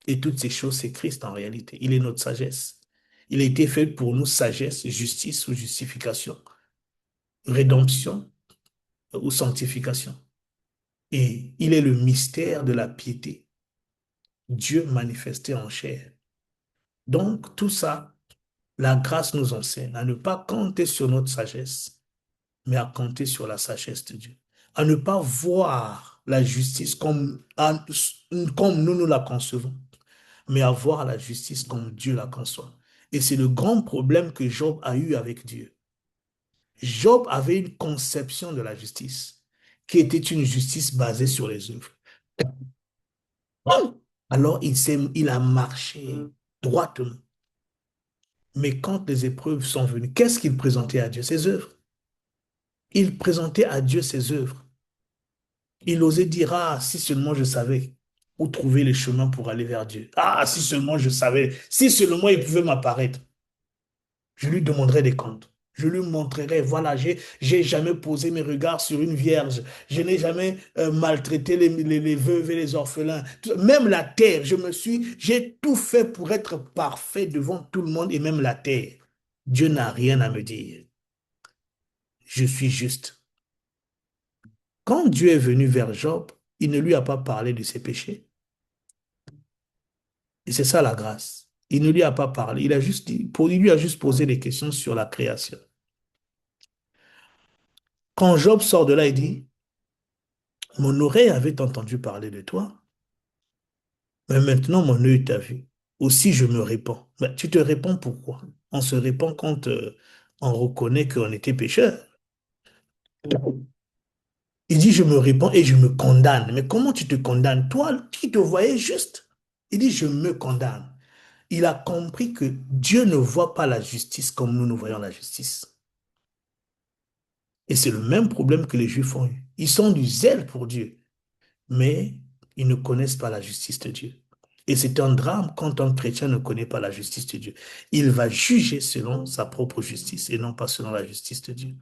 Et toutes ces choses, c'est Christ en réalité. Il est notre sagesse. Il a été fait pour nous sagesse, justice ou justification, rédemption ou sanctification. Et il est le mystère de la piété, Dieu manifesté en chair. Donc, tout ça, la grâce nous enseigne à ne pas compter sur notre sagesse, mais à compter sur la sagesse de Dieu. À ne pas voir la justice comme nous la concevons, mais à voir la justice comme Dieu la conçoit. Et c'est le grand problème que Job a eu avec Dieu. Job avait une conception de la justice, qui était une justice basée sur les œuvres. Alors il a marché droitement. Mais quand les épreuves sont venues, qu'est-ce qu'il présentait à Dieu? Ses œuvres. Il présentait à Dieu ses œuvres. Il osait dire, ah, si seulement je savais où trouver les chemins pour aller vers Dieu. Ah, si seulement je savais, si seulement il pouvait m'apparaître, je lui demanderais des comptes. Je lui montrerai, voilà, j'ai jamais posé mes regards sur une vierge. Je n'ai jamais maltraité les veuves et les orphelins. Même la terre, j'ai tout fait pour être parfait devant tout le monde et même la terre. Dieu n'a rien à me dire. Je suis juste. Quand Dieu est venu vers Job, il ne lui a pas parlé de ses péchés. Et c'est ça la grâce. Il ne lui a pas parlé. Il lui a juste posé des questions sur la création. Quand Job sort de là, il dit, mon oreille avait entendu parler de toi, mais maintenant mon œil t'a vu. Aussi je me répands. Mais tu te répands pourquoi? On se répand quand on reconnaît qu'on était pécheur. Il dit, je me répands et je me condamne. Mais comment tu te condamnes? Toi qui te voyais juste. Il dit, je me condamne. Il a compris que Dieu ne voit pas la justice comme nous voyons la justice. Et c'est le même problème que les Juifs ont eu. Ils sont du zèle pour Dieu, mais ils ne connaissent pas la justice de Dieu. Et c'est un drame quand un chrétien ne connaît pas la justice de Dieu. Il va juger selon sa propre justice et non pas selon la justice de Dieu.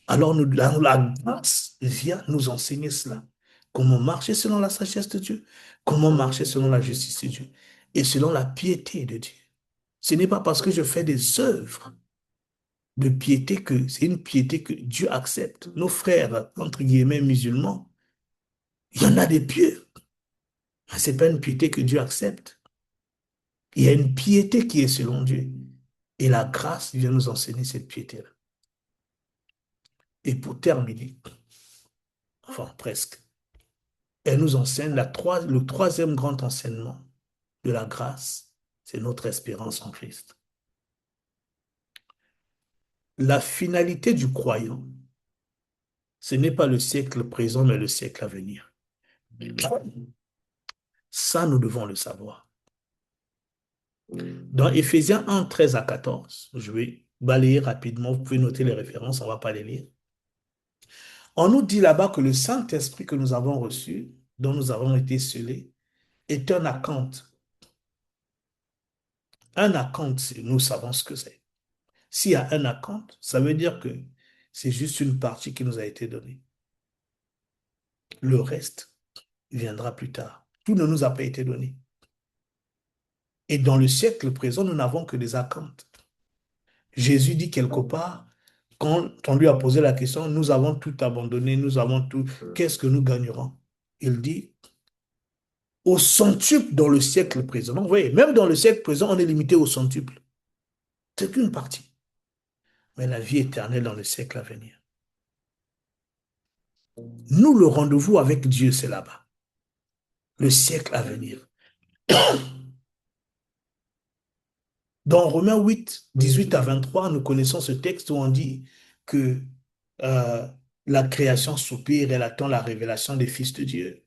Alors la grâce vient nous enseigner cela. Comment marcher selon la sagesse de Dieu, comment marcher selon la justice de Dieu et selon la piété de Dieu. Ce n'est pas parce que je fais des œuvres de piété que c'est une piété que Dieu accepte. Nos frères, entre guillemets, musulmans, il y en a des pieux. Mais ce n'est pas une piété que Dieu accepte. Il y a une piété qui est selon Dieu. Et la grâce vient nous enseigner cette piété-là. Et pour terminer, enfin presque, elle nous enseigne le troisième grand enseignement de la grâce, c'est notre espérance en Christ. La finalité du croyant, ce n'est pas le siècle présent, mais le siècle à venir. Ça, nous devons le savoir. Dans Éphésiens 1, 13 à 14, je vais balayer rapidement, vous pouvez noter les références, on ne va pas les lire. On nous dit là-bas que le Saint-Esprit que nous avons reçu dont nous avons été scellés est un acompte. Un acompte, nous savons ce que c'est. S'il y a un acompte, ça veut dire que c'est juste une partie qui nous a été donnée. Le reste viendra plus tard. Tout ne nous a pas été donné. Et dans le siècle présent, nous n'avons que des acomptes. Jésus dit quelque part, quand on lui a posé la question, nous avons tout abandonné, nous avons tout, qu'est-ce que nous gagnerons? Il dit, au centuple dans le siècle présent. Donc, vous voyez, même dans le siècle présent, on est limité au centuple. C'est qu'une partie. Mais la vie éternelle dans le siècle à venir. Nous, le rendez-vous avec Dieu, c'est là-bas. Le siècle à venir. Dans Romains 8, 18 à 23, nous connaissons ce texte où on dit que euh, la création soupire, elle attend la révélation des fils de Dieu.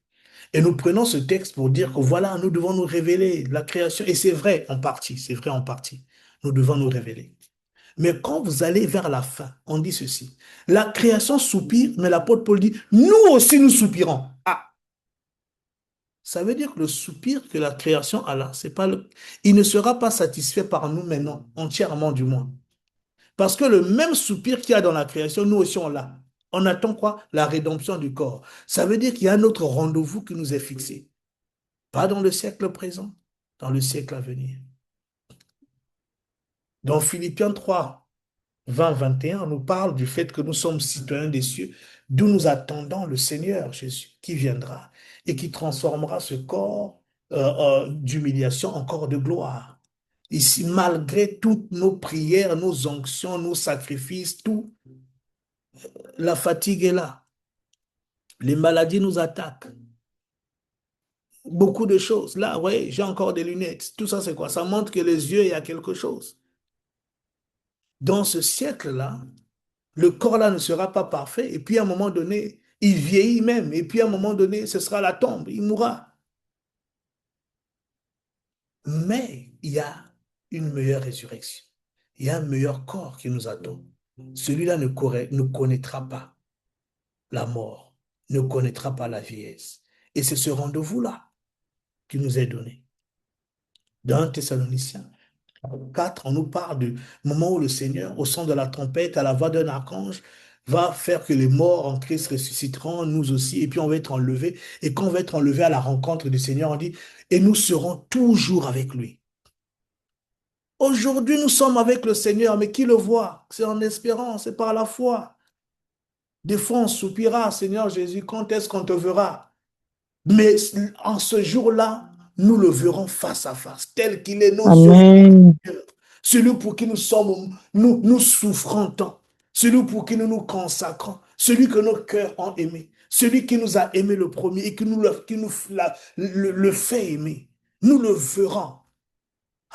Et nous prenons ce texte pour dire que voilà, nous devons nous révéler, la création, et c'est vrai en partie, c'est vrai en partie, nous devons nous révéler. Mais quand vous allez vers la fin, on dit ceci, la création soupire, mais l'apôtre Paul dit, nous aussi nous soupirons. Ah, ça veut dire que le soupir que la création a là, c'est pas il ne sera pas satisfait par nous maintenant, entièrement du moins. Parce que le même soupir qu'il y a dans la création, nous aussi on l'a. On attend quoi? La rédemption du corps. Ça veut dire qu'il y a un autre rendez-vous qui nous est fixé. Pas dans le siècle présent, dans le siècle à venir. Dans Philippiens 3, 20, 21, on nous parle du fait que nous sommes citoyens des cieux, d'où nous attendons le Seigneur Jésus, qui viendra et qui transformera ce corps d'humiliation en corps de gloire. Ici, malgré toutes nos prières, nos onctions, nos sacrifices, tout, la fatigue est là. Les maladies nous attaquent. Beaucoup de choses. Là, oui, j'ai encore des lunettes. Tout ça, c'est quoi? Ça montre que les yeux, il y a quelque chose. Dans ce siècle-là, le corps-là ne sera pas parfait. Et puis, à un moment donné, il vieillit même. Et puis, à un moment donné, ce sera la tombe. Il mourra. Mais il y a une meilleure résurrection. Il y a un meilleur corps qui nous attend. Celui-là ne connaîtra pas la mort, ne connaîtra pas la vieillesse. Et c'est ce rendez-vous-là qui nous est donné. Dans 1 Thessaloniciens 4, on nous parle du moment où le Seigneur, au son de la trompette, à la voix d'un archange, va faire que les morts en Christ ressusciteront, nous aussi, et puis on va être enlevés. Et quand on va être enlevés à la rencontre du Seigneur, on dit, et nous serons toujours avec lui. Aujourd'hui, nous sommes avec le Seigneur, mais qui le voit? C'est en espérant, c'est par la foi. Des fois, on soupira, Seigneur Jésus, quand est-ce qu'on te verra? Mais en ce jour-là, nous le verrons face à face, tel qu'il est nos yeux. Amen. Celui pour qui nous sommes, nous souffrons tant. Celui pour qui nous nous consacrons. Celui que nos cœurs ont aimé. Celui qui nous a aimé le premier et qui nous le fait aimer. Nous le verrons.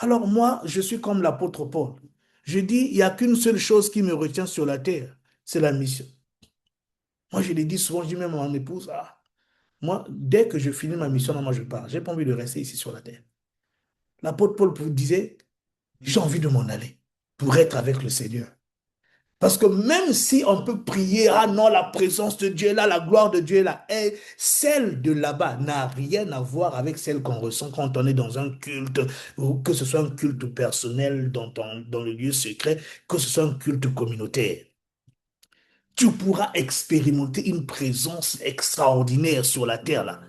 Alors moi, je suis comme l'apôtre Paul. Je dis, il n'y a qu'une seule chose qui me retient sur la terre, c'est la mission. Moi, je l'ai dit souvent, je dis même à mon épouse, ah, moi, dès que je finis ma mission, moi je pars. Je n'ai pas envie de rester ici sur la terre. L'apôtre Paul disait, j'ai envie de m'en aller pour être avec le Seigneur. Parce que même si on peut prier, ah non, la présence de Dieu est là, la gloire de Dieu est là, et celle de là-bas n'a rien à voir avec celle qu'on ressent quand on est dans un culte, ou que ce soit un culte personnel dans le lieu secret, que ce soit un culte communautaire. Tu pourras expérimenter une présence extraordinaire sur la terre là,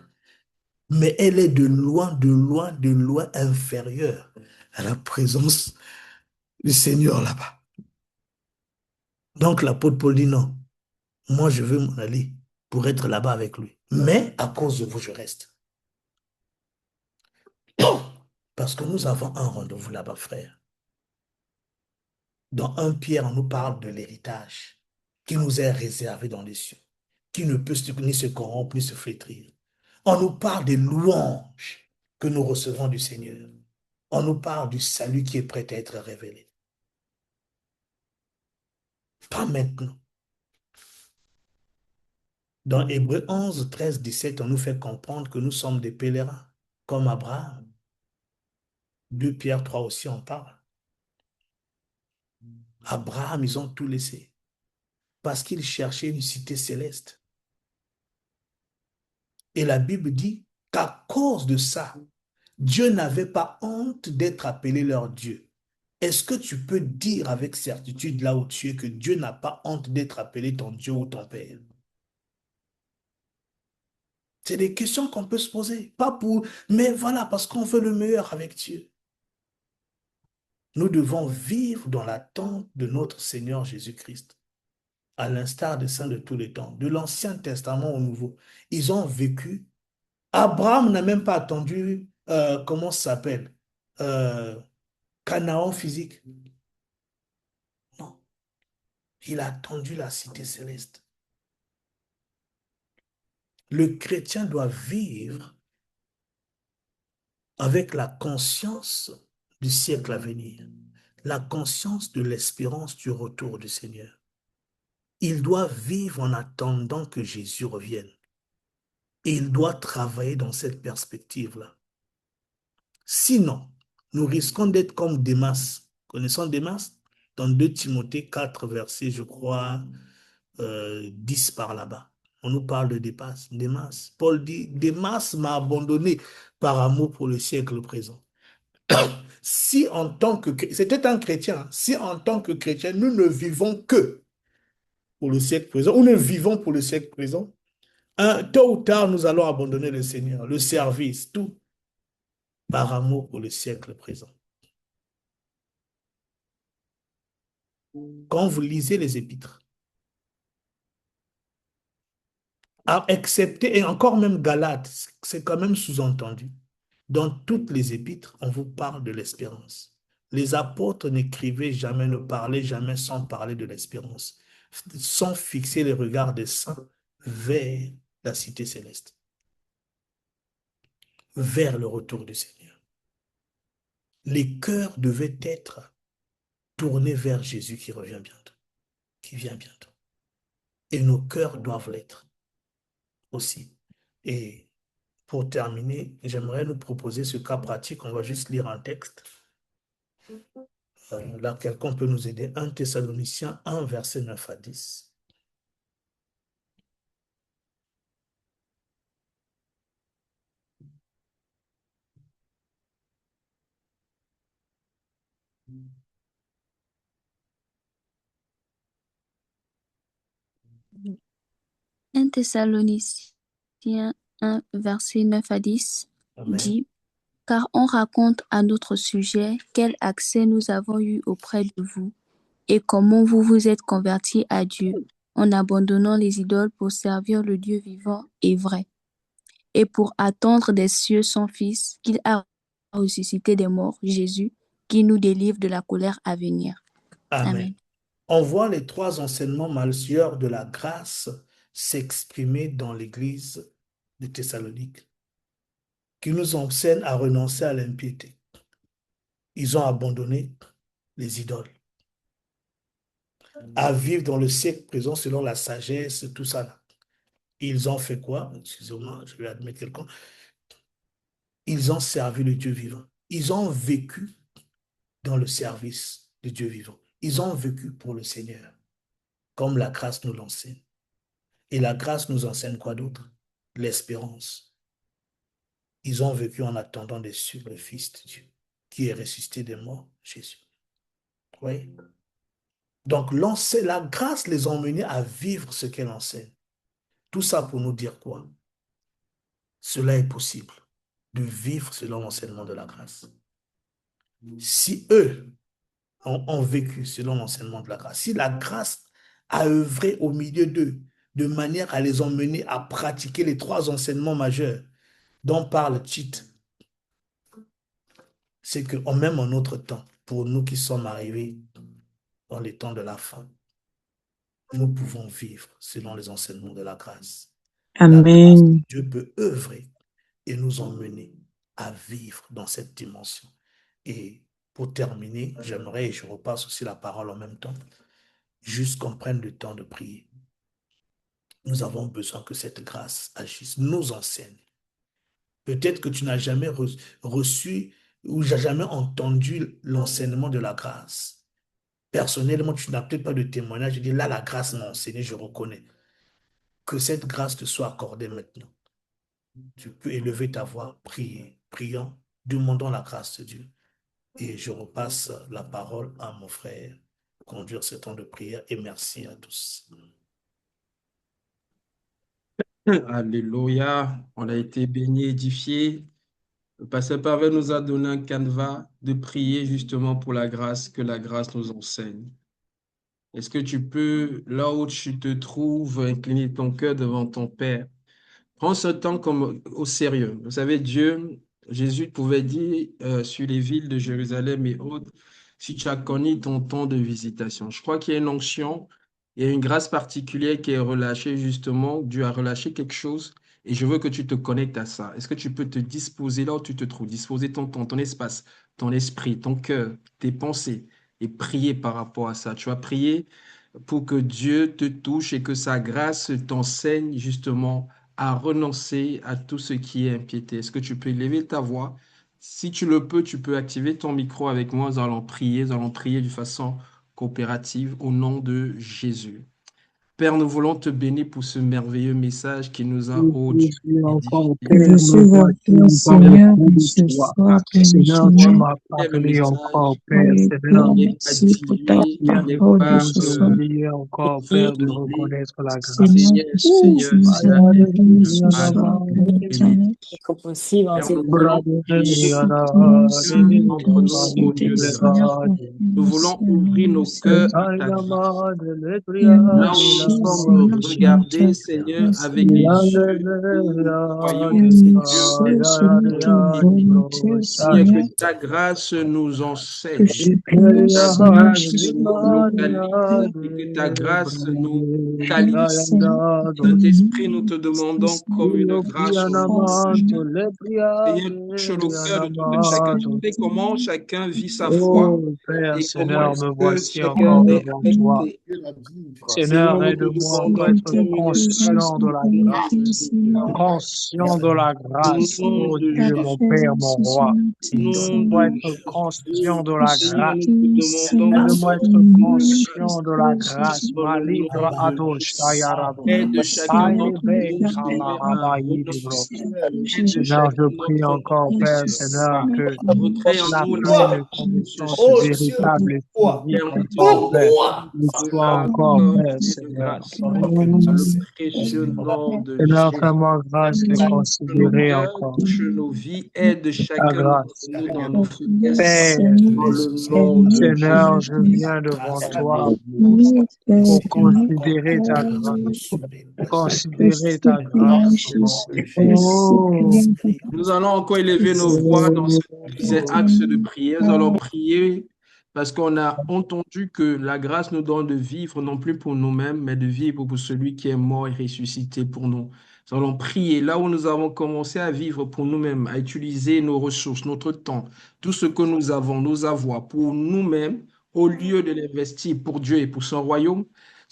mais elle est de loin, de loin, de loin inférieure à la présence du Seigneur là-bas. Donc l'apôtre Paul dit non, moi je veux m'en aller pour être là-bas avec lui. Mais à cause de vous, je reste. Parce que nous avons un rendez-vous là-bas, frère. Dans 1 Pierre, on nous parle de l'héritage qui nous est réservé dans les cieux, qui ne peut ni se corrompre, ni se flétrir. On nous parle des louanges que nous recevons du Seigneur. On nous parle du salut qui est prêt à être révélé. Pas maintenant. Dans Hébreux 11, 13, 17, on nous fait comprendre que nous sommes des pèlerins, comme Abraham. 2 Pierre 3 aussi en parle. Abraham, ils ont tout laissé parce qu'ils cherchaient une cité céleste. Et la Bible dit qu'à cause de ça, Dieu n'avait pas honte d'être appelé leur Dieu. Est-ce que tu peux dire avec certitude là où tu es que Dieu n'a pas honte d'être appelé ton Dieu ou ton Père? C'est des questions qu'on peut se poser. Pas pour, mais voilà, parce qu'on veut le meilleur avec Dieu. Nous devons vivre dans l'attente de notre Seigneur Jésus-Christ, à l'instar des saints de tous les temps, de l'Ancien Testament au Nouveau. Ils ont vécu. Abraham n'a même pas attendu, comment ça s'appelle? Euh, Canaan physique. Non, il a attendu la cité céleste. Le chrétien doit vivre avec la conscience du siècle à venir, la conscience de l'espérance du retour du Seigneur. Il doit vivre en attendant que Jésus revienne. Et il doit travailler dans cette perspective-là. Sinon, nous risquons d'être comme Démas. Connaissons Démas? Dans 2 Timothée 4, verset, je crois, 10 par là-bas. On nous parle de Démas. Paul dit, Démas m'a abandonné par amour pour le siècle présent. Si en tant que, c'était un chrétien, hein. Si en tant que chrétien, nous ne vivons que pour le siècle présent, ou ne vivons pour le siècle présent, tôt ou tard, nous allons abandonner le Seigneur, le service, tout, par amour pour le siècle présent. Quand vous lisez les épîtres, excepté, et encore même Galates, c'est quand même sous-entendu. Dans toutes les épîtres, on vous parle de l'espérance. Les apôtres n'écrivaient jamais, ne parlaient jamais sans parler de l'espérance, sans fixer les regards des saints vers la cité céleste, vers le retour du Seigneur. Les cœurs devaient être tournés vers Jésus qui revient bientôt, qui vient bientôt. Et nos cœurs doivent l'être aussi. Et pour terminer, j'aimerais nous proposer ce cas pratique. On va juste lire un texte. Là, quelqu'un peut nous aider. 1 Thessaloniciens 1, verset 9 à 10. Un Thessaloniciens 1, verset 9 à 10 Amen. dit, car on raconte à notre sujet quel accès nous avons eu auprès de vous et comment vous vous êtes convertis à Dieu en abandonnant les idoles pour servir le Dieu vivant et vrai et pour attendre des cieux son Fils qu'il a ressuscité des morts, Jésus, qui nous délivre de la colère à venir. Amen. Amen. On voit les 3 enseignements majeurs de la grâce s'exprimer dans l'église de Thessalonique, qui nous enseignent à renoncer à l'impiété. Ils ont abandonné les idoles, à vivre dans le siècle présent selon la sagesse, tout ça là. Ils ont fait quoi? Excusez-moi, je vais admettre quelqu'un. Ils ont servi le Dieu vivant. Ils ont vécu dans le service du Dieu vivant. Ils ont vécu pour le Seigneur, comme la grâce nous l'enseigne. Et la grâce nous enseigne quoi d'autre? L'espérance. Ils ont vécu en attendant des cieux le Fils de Dieu, qui est ressuscité des morts, Jésus. Oui. Donc, la grâce les a emmenés à vivre ce qu'elle enseigne. Tout ça pour nous dire quoi? Cela est possible, de vivre selon l'enseignement de la grâce. Si eux ont vécu selon l'enseignement de la grâce, si la grâce a œuvré au milieu d'eux, de manière à les emmener à pratiquer les 3 enseignements majeurs dont parle Tite, c'est que même en notre temps, pour nous qui sommes arrivés dans les temps de la fin, nous pouvons vivre selon les enseignements de la grâce. La grâce de Amen. Dieu peut œuvrer et nous emmener à vivre dans cette dimension. Et pour terminer, j'aimerais, et je repasse aussi la parole en même temps, juste qu'on prenne le temps de prier. Nous avons besoin que cette grâce agisse, nous enseigne. Peut-être que tu n'as jamais reçu ou jamais entendu l'enseignement de la grâce. Personnellement, tu n'as peut-être pas de témoignage. Je dis là, la grâce m'a enseigné, je reconnais. Que cette grâce te soit accordée maintenant. Tu peux élever ta voix, prier, prions, demandons la grâce de Dieu. Et je repasse la parole à mon frère pour conduire ce temps de prière et merci à tous. Alléluia, on a été béni, édifié. Le pasteur Pavel nous a donné un canevas de prier justement pour la grâce, que la grâce nous enseigne. Est-ce que tu peux, là où tu te trouves, incliner ton cœur devant ton Père? Prends ce temps comme au sérieux. Vous savez, Jésus pouvait dire sur les villes de Jérusalem et autres, si tu as connu ton temps de visitation. Je crois qu'il y a une onction, il y a une grâce particulière qui est relâchée justement. Dieu a relâché quelque chose et je veux que tu te connectes à ça. Est-ce que tu peux te disposer là où tu te trouves, disposer ton temps, ton espace, ton esprit, ton cœur, tes pensées et prier par rapport à ça. Tu vas prier pour que Dieu te touche et que sa grâce t'enseigne justement à renoncer à tout ce qui est impiété. Est-ce que tu peux élever ta voix? Si tu le peux, tu peux activer ton micro avec moi. Nous allons prier de façon coopérative au nom de Jésus. Père, nous voulons te bénir pour ce merveilleux message qui nous a, oh Dieu, Encore, édifié. Père, Je suis nous votre voici Seigneur, encore ce de toi. soir, béni Seigneur, tu Seigneur. m'as Quel est le parlé encore, message Père, Oui, Seigneur. Père, qui n'est pas merci pour ta dilué, Tu qui as n'est parole de pas ce soir. oublié encore, Père, de contrôlé. reconnaître la grâce. Seigneur, Seigneur, tout ce que Seigneur, tu nous c'est as à révélé Dieu, ce à soir, Père éternel. Père, nous voulons Brother, prier pour Seigneur, chacun Seigneur, d'entre nous, ô concédé, Dieu de Seigneur, grâce. Nous confirme, voulons ouvrir Seigneur, nos Seigneur. cœurs à ta grâce. Dieu Là où nous merci, sommes Seigneur, je ne regardés, te Seigneur, pas, avec les Seigneur. yeux où nous voyons, Dieu Dieu, merci, selon ta impiété. volonté, Seigneur, que Seigneur, ta grâce nous que enseigne, je que prie, ta Seigneur grâce Jésus, nous localise et que ta grâce nous oui, qualifie. Seigneur, Saint-Esprit, nous te merci, demandons comme Seigneur, une je grâce au crois, nom de Seigneur. Jésus. Seigneur, touche le cœur de tout un chacun. Tu Yanama, sais comment chacun vit sa foi Oh Père, et comment Seigneur, est-ce me que voici chacun encore est devant toi. affecté. Seigneur, Seigneur, nous te aide-moi encore demandons à être comme une grâce conscient de au la nom de grâce. Jésus. Conscient de la Au grâce, nom oh de Dieu, mon Jésus. Père, mon roi. Au nom Aide-moi à de être conscient Jésus. de la Seigneur, grâce. nous te demandons Aide-moi à encore être plus de conscient grâce de la grâce. dans Ma le nom livre de adosh Jésus. tayarado. Aide chacun Aïe, d'entre ben, nous, Seigneur, à kamarabaï, libro. renoncer. Aide Seigneur, je chacun prie d'entre encore, nous, Père, Seigneur, Seigneur, que à recréer en la nous la pleine Pourquoi? vertu de connaissance Oh Jésus. Dieu, véritable et pourquoi? physique Père, nous te encore, Père, demandons Pourquoi? nous soit encore, encore Père, plus de Seigneur. grâce. Pendant que nous Dans le enseignons, précieux nom de Seigneur, Jésus. fais-moi grâce de Touche nos considérer cœurs, encore touche nos vies, aide ta chacun d'entre grâce. nous dans nos faiblesses. Père, Dans le Seigneur, nom de Seigneur, Jésus. je la viens devant grâce de toi pour Laisse-moi considérer ta grâce, consommer. considérer ta grâce au nom de Jésus. Laisse prier. Nous allons encore élever nos voix dans ce deuxième axe de prière. Nous allons prier parce qu'on a entendu que la grâce nous donne de vivre non plus pour nous-mêmes, mais de vivre pour celui qui est mort et ressuscité pour nous. Nous allons prier là où nous avons commencé à vivre pour nous-mêmes, à utiliser nos ressources, notre temps, tout ce que nous avons, nos avoirs pour nous-mêmes, au lieu de l'investir pour Dieu et pour son royaume.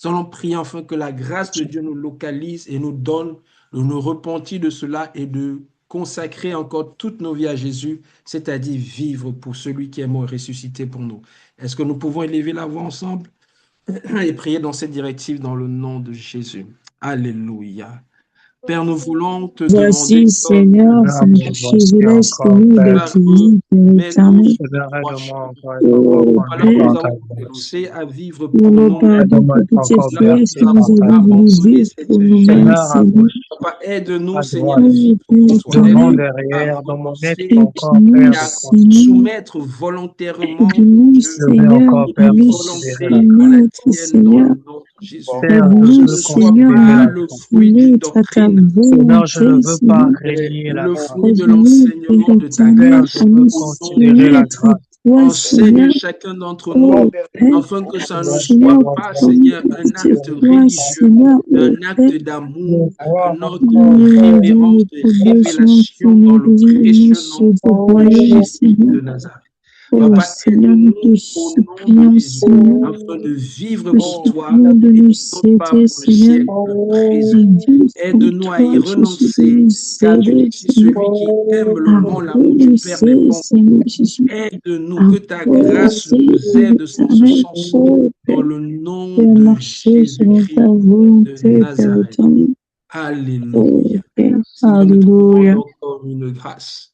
Nous allons prier afin que la grâce de Dieu nous localise et nous donne de nous repentir de cela et de consacrer encore toutes nos vies à Jésus, c'est-à-dire vivre pour celui qui est mort et ressuscité pour nous. Est-ce que nous pouvons élever la voix ensemble et prier dans cette directive dans le nom de Jésus? Alléluia. Père, nous voulons te demander Voici, comme Seigneur, c'est Seigneur, me notre voici privilège, encore, Seigneur, de Père. prier, Père mets-nous éternel. sur Seigneur, la voie aide-moi chemin. encore à être encore Oh, Voilà conduit où par nous Père, ta avons grâce. commencé à vivre nous pour nous nous-mêmes. pardon Aide-moi à pour être toutes ces encore Là où faiblesses nous que bercé nous par avons ta avons grâce. voulu abandonné vivre cette pour vie. nous-mêmes, Seigneur, à Seigneur. gauche, Papa, aide-nous, à Seigneur, droite, à Oh, vivre Père pour toi. devant, éternel, À derrière, dans mon être renoncer encore, et aide-nous, Père, de à Seigneur. considérer. soumettre volontairement, oh Aide-nous, Dieu, Je veux Seigneur, encore, à Père, notre nous considérer la volonté à grâce. la soumettre, tienne dans le Seigneur. nom de Jésus. Père, je Que ce Aide-nous, veux ne soit Seigneur, considérer pas à la le grâce. fruit d'une soumettre à ta doctrine, Seigneur, je ne volonté, veux pas Seigneur. mais régner la le grâce. fruit de Aide-nous, Père l'enseignement de ta Père, éternel, je grâce à veux nous au nom de considérer la soumettre à Jésus. grâce. toi, Enseigne Seigneur. chacun d'entre Oh, nous Père, afin que ça ne Aide-moi, soit soumettre Seigneur, pas, à nous Seigneur, un à acte considérer toi, la grâce. religieux, Seigneur. mais Oh, un Père, acte d'amour, De voir un acte de encore, Père, révérence, nous de avons besoin, révélation dans Seigneur, le de nous précieux nom se de déployer, Jésus Seigneur. de Nazareth. Oh, Papa, Seigneur, nous aide-nous te au nom de supplions, Jésus, Seigneur. afin de vivre Te pour toi supplions de et nous non pas aider, pour le Seigneur, siècle à présent. vivre pour Aide-nous à y toi, Jésus, de renoncer, nous car tu dis aider, si Seigneur, celui qui aime le à bon, l'amour du Père n'est renoncer, pas en Seigneur Jésus, aide-nous, à que ta grâce renoncer, nous Père aide dans ce éternel, sens, oh, Père, dans le nom de de marcher selon ta Jésus-Christ de volonté, Père Nazareth. éternel. Alléluia. Père. Seigneur, nous te Alléluia. demandons encore une grâce.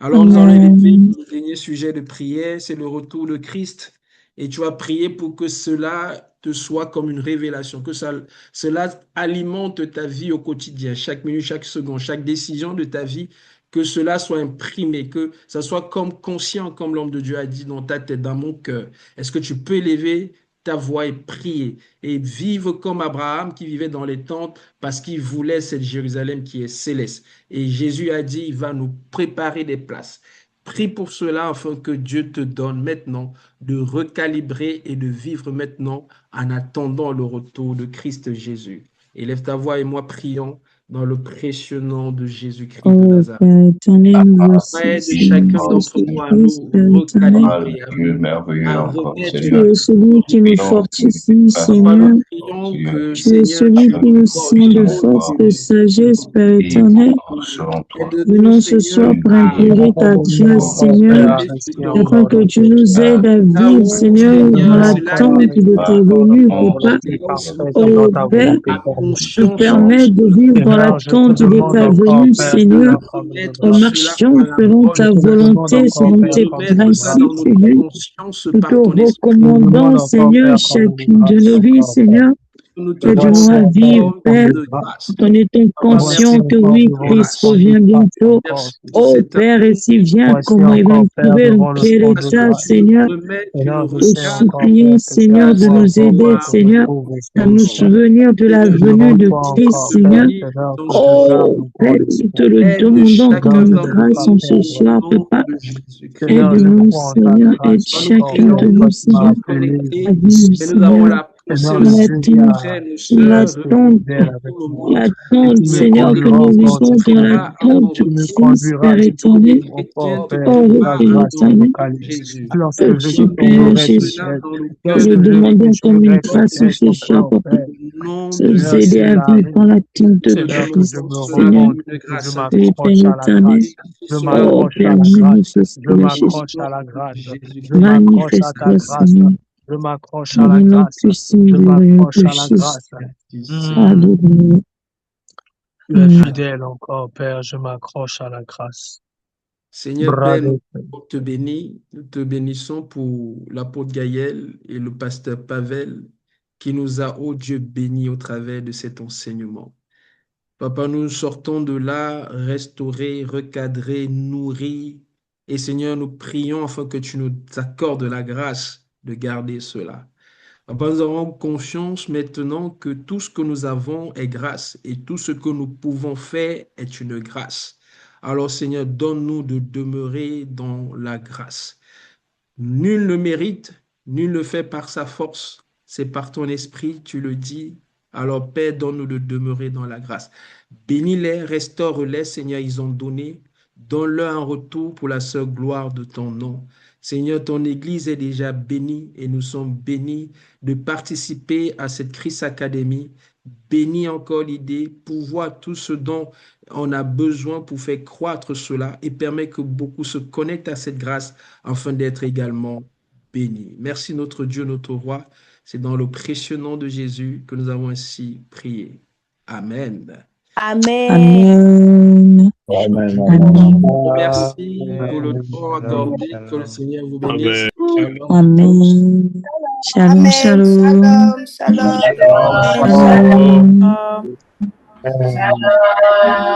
Alors, nous allons élever le dernier sujet de prière, c'est le retour de Christ. Et tu vas prier pour que cela te soit comme une révélation, que cela alimente ta vie au quotidien, chaque minute, chaque seconde, chaque décision de ta vie, que cela soit imprimé, que ça soit comme conscient, comme l'homme de Dieu a dit dans ta tête, dans mon cœur. Est-ce que tu peux élever ta voix et prier et vivre comme Abraham qui vivait dans les tentes parce qu'il voulait cette Jérusalem qui est céleste. Et Jésus a dit, il va nous préparer des places. Prie pour cela afin que Dieu te donne maintenant de recalibrer et de vivre maintenant en attendant le retour de Christ Jésus. Élève ta voix et moi prions dans le précieux nom de Jésus-Christ de Nazareth. Aide chacun d'entre nous à nous recalibrer, à remettre Tu es celui qui nous fortifie, Seigneur. nous prions que, Tu es Seigneur, celui tu qui nous sent de force, de sagesse, Père éternel. Venons ce soir pour implorer ta grâce, Seigneur, afin que tu nous aides à vivre, Seigneur, dans l'attente de tes venues, Papa. Oh Père, nous permets de vivre dans l'attente de ta venue, Seigneur, en marchant selon ta volonté, selon tes principes, Seigneur. Nous te recommandons, Seigneur, chacune de nos vies, Seigneur. Aide-nous à vivre, Père, en étant conscient que oui, Christ revient bientôt. Oh Père, et s'il vient, comment il va nous trouver, dans quel état, Seigneur? Nous supplions, Seigneur, de nous aider, Seigneur, à nous souvenir de la venue de Christ, Seigneur. Oh Père, nous te le demandons comme une grâce en ce soir, Papa. Aide-nous, Seigneur, aide chacun de nous, Seigneur, à vivre, Seigneur, l'attente, Seigneur, que nous vivons dans l'attente de Christ, Père éternel. Oh, Père éternel, Père Jésus, nous demandons comme une grâce en ce soir, Papa, de nous aider à vivre dans l'attente de Christ, Seigneur, Père éternel. Oh, Père, manifeste-toi, Jésus. Manifeste-toi, Seigneur. Je m'accroche à la grâce. Je m'accroche à la grâce. Tu es fidèle encore, Père. Je m'accroche à la grâce. Seigneur Père, nous te bénis. Nous te bénissons pour l'apôtre Gaël et le pasteur Pavel qui nous a, oh Dieu, bénis au travers de cet enseignement. Papa, nous sortons de là, restaurés, recadrés, nourris. Et Seigneur, nous prions afin que tu nous accordes la grâce de garder cela. Papa, nous avons confiance maintenant que tout ce que nous avons est grâce et tout ce que nous pouvons faire est une grâce. Alors Seigneur, donne-nous de demeurer dans la grâce. Nul ne mérite, nul ne fait par sa force, c'est par ton esprit, tu le dis. Alors Père, donne-nous de demeurer dans la grâce. Bénis-les, restaure-les, Seigneur, ils ont donné. Donne-leur un retour pour la seule gloire de ton nom. Seigneur, ton Église est déjà bénie et nous sommes bénis de participer à cette Christ Academy. Bénis encore l'idée pour voir tout ce dont on a besoin pour faire croître cela et permet que beaucoup se connectent à cette grâce afin d'être également bénis. Merci notre Dieu, notre Roi. C'est dans le précieux nom de Jésus que nous avons ainsi prié. Amen. Amen. Merci pour le temps accordé. Que le Seigneur vous bénisse. Amen. Shalom, shalom. Shalom. Shalom.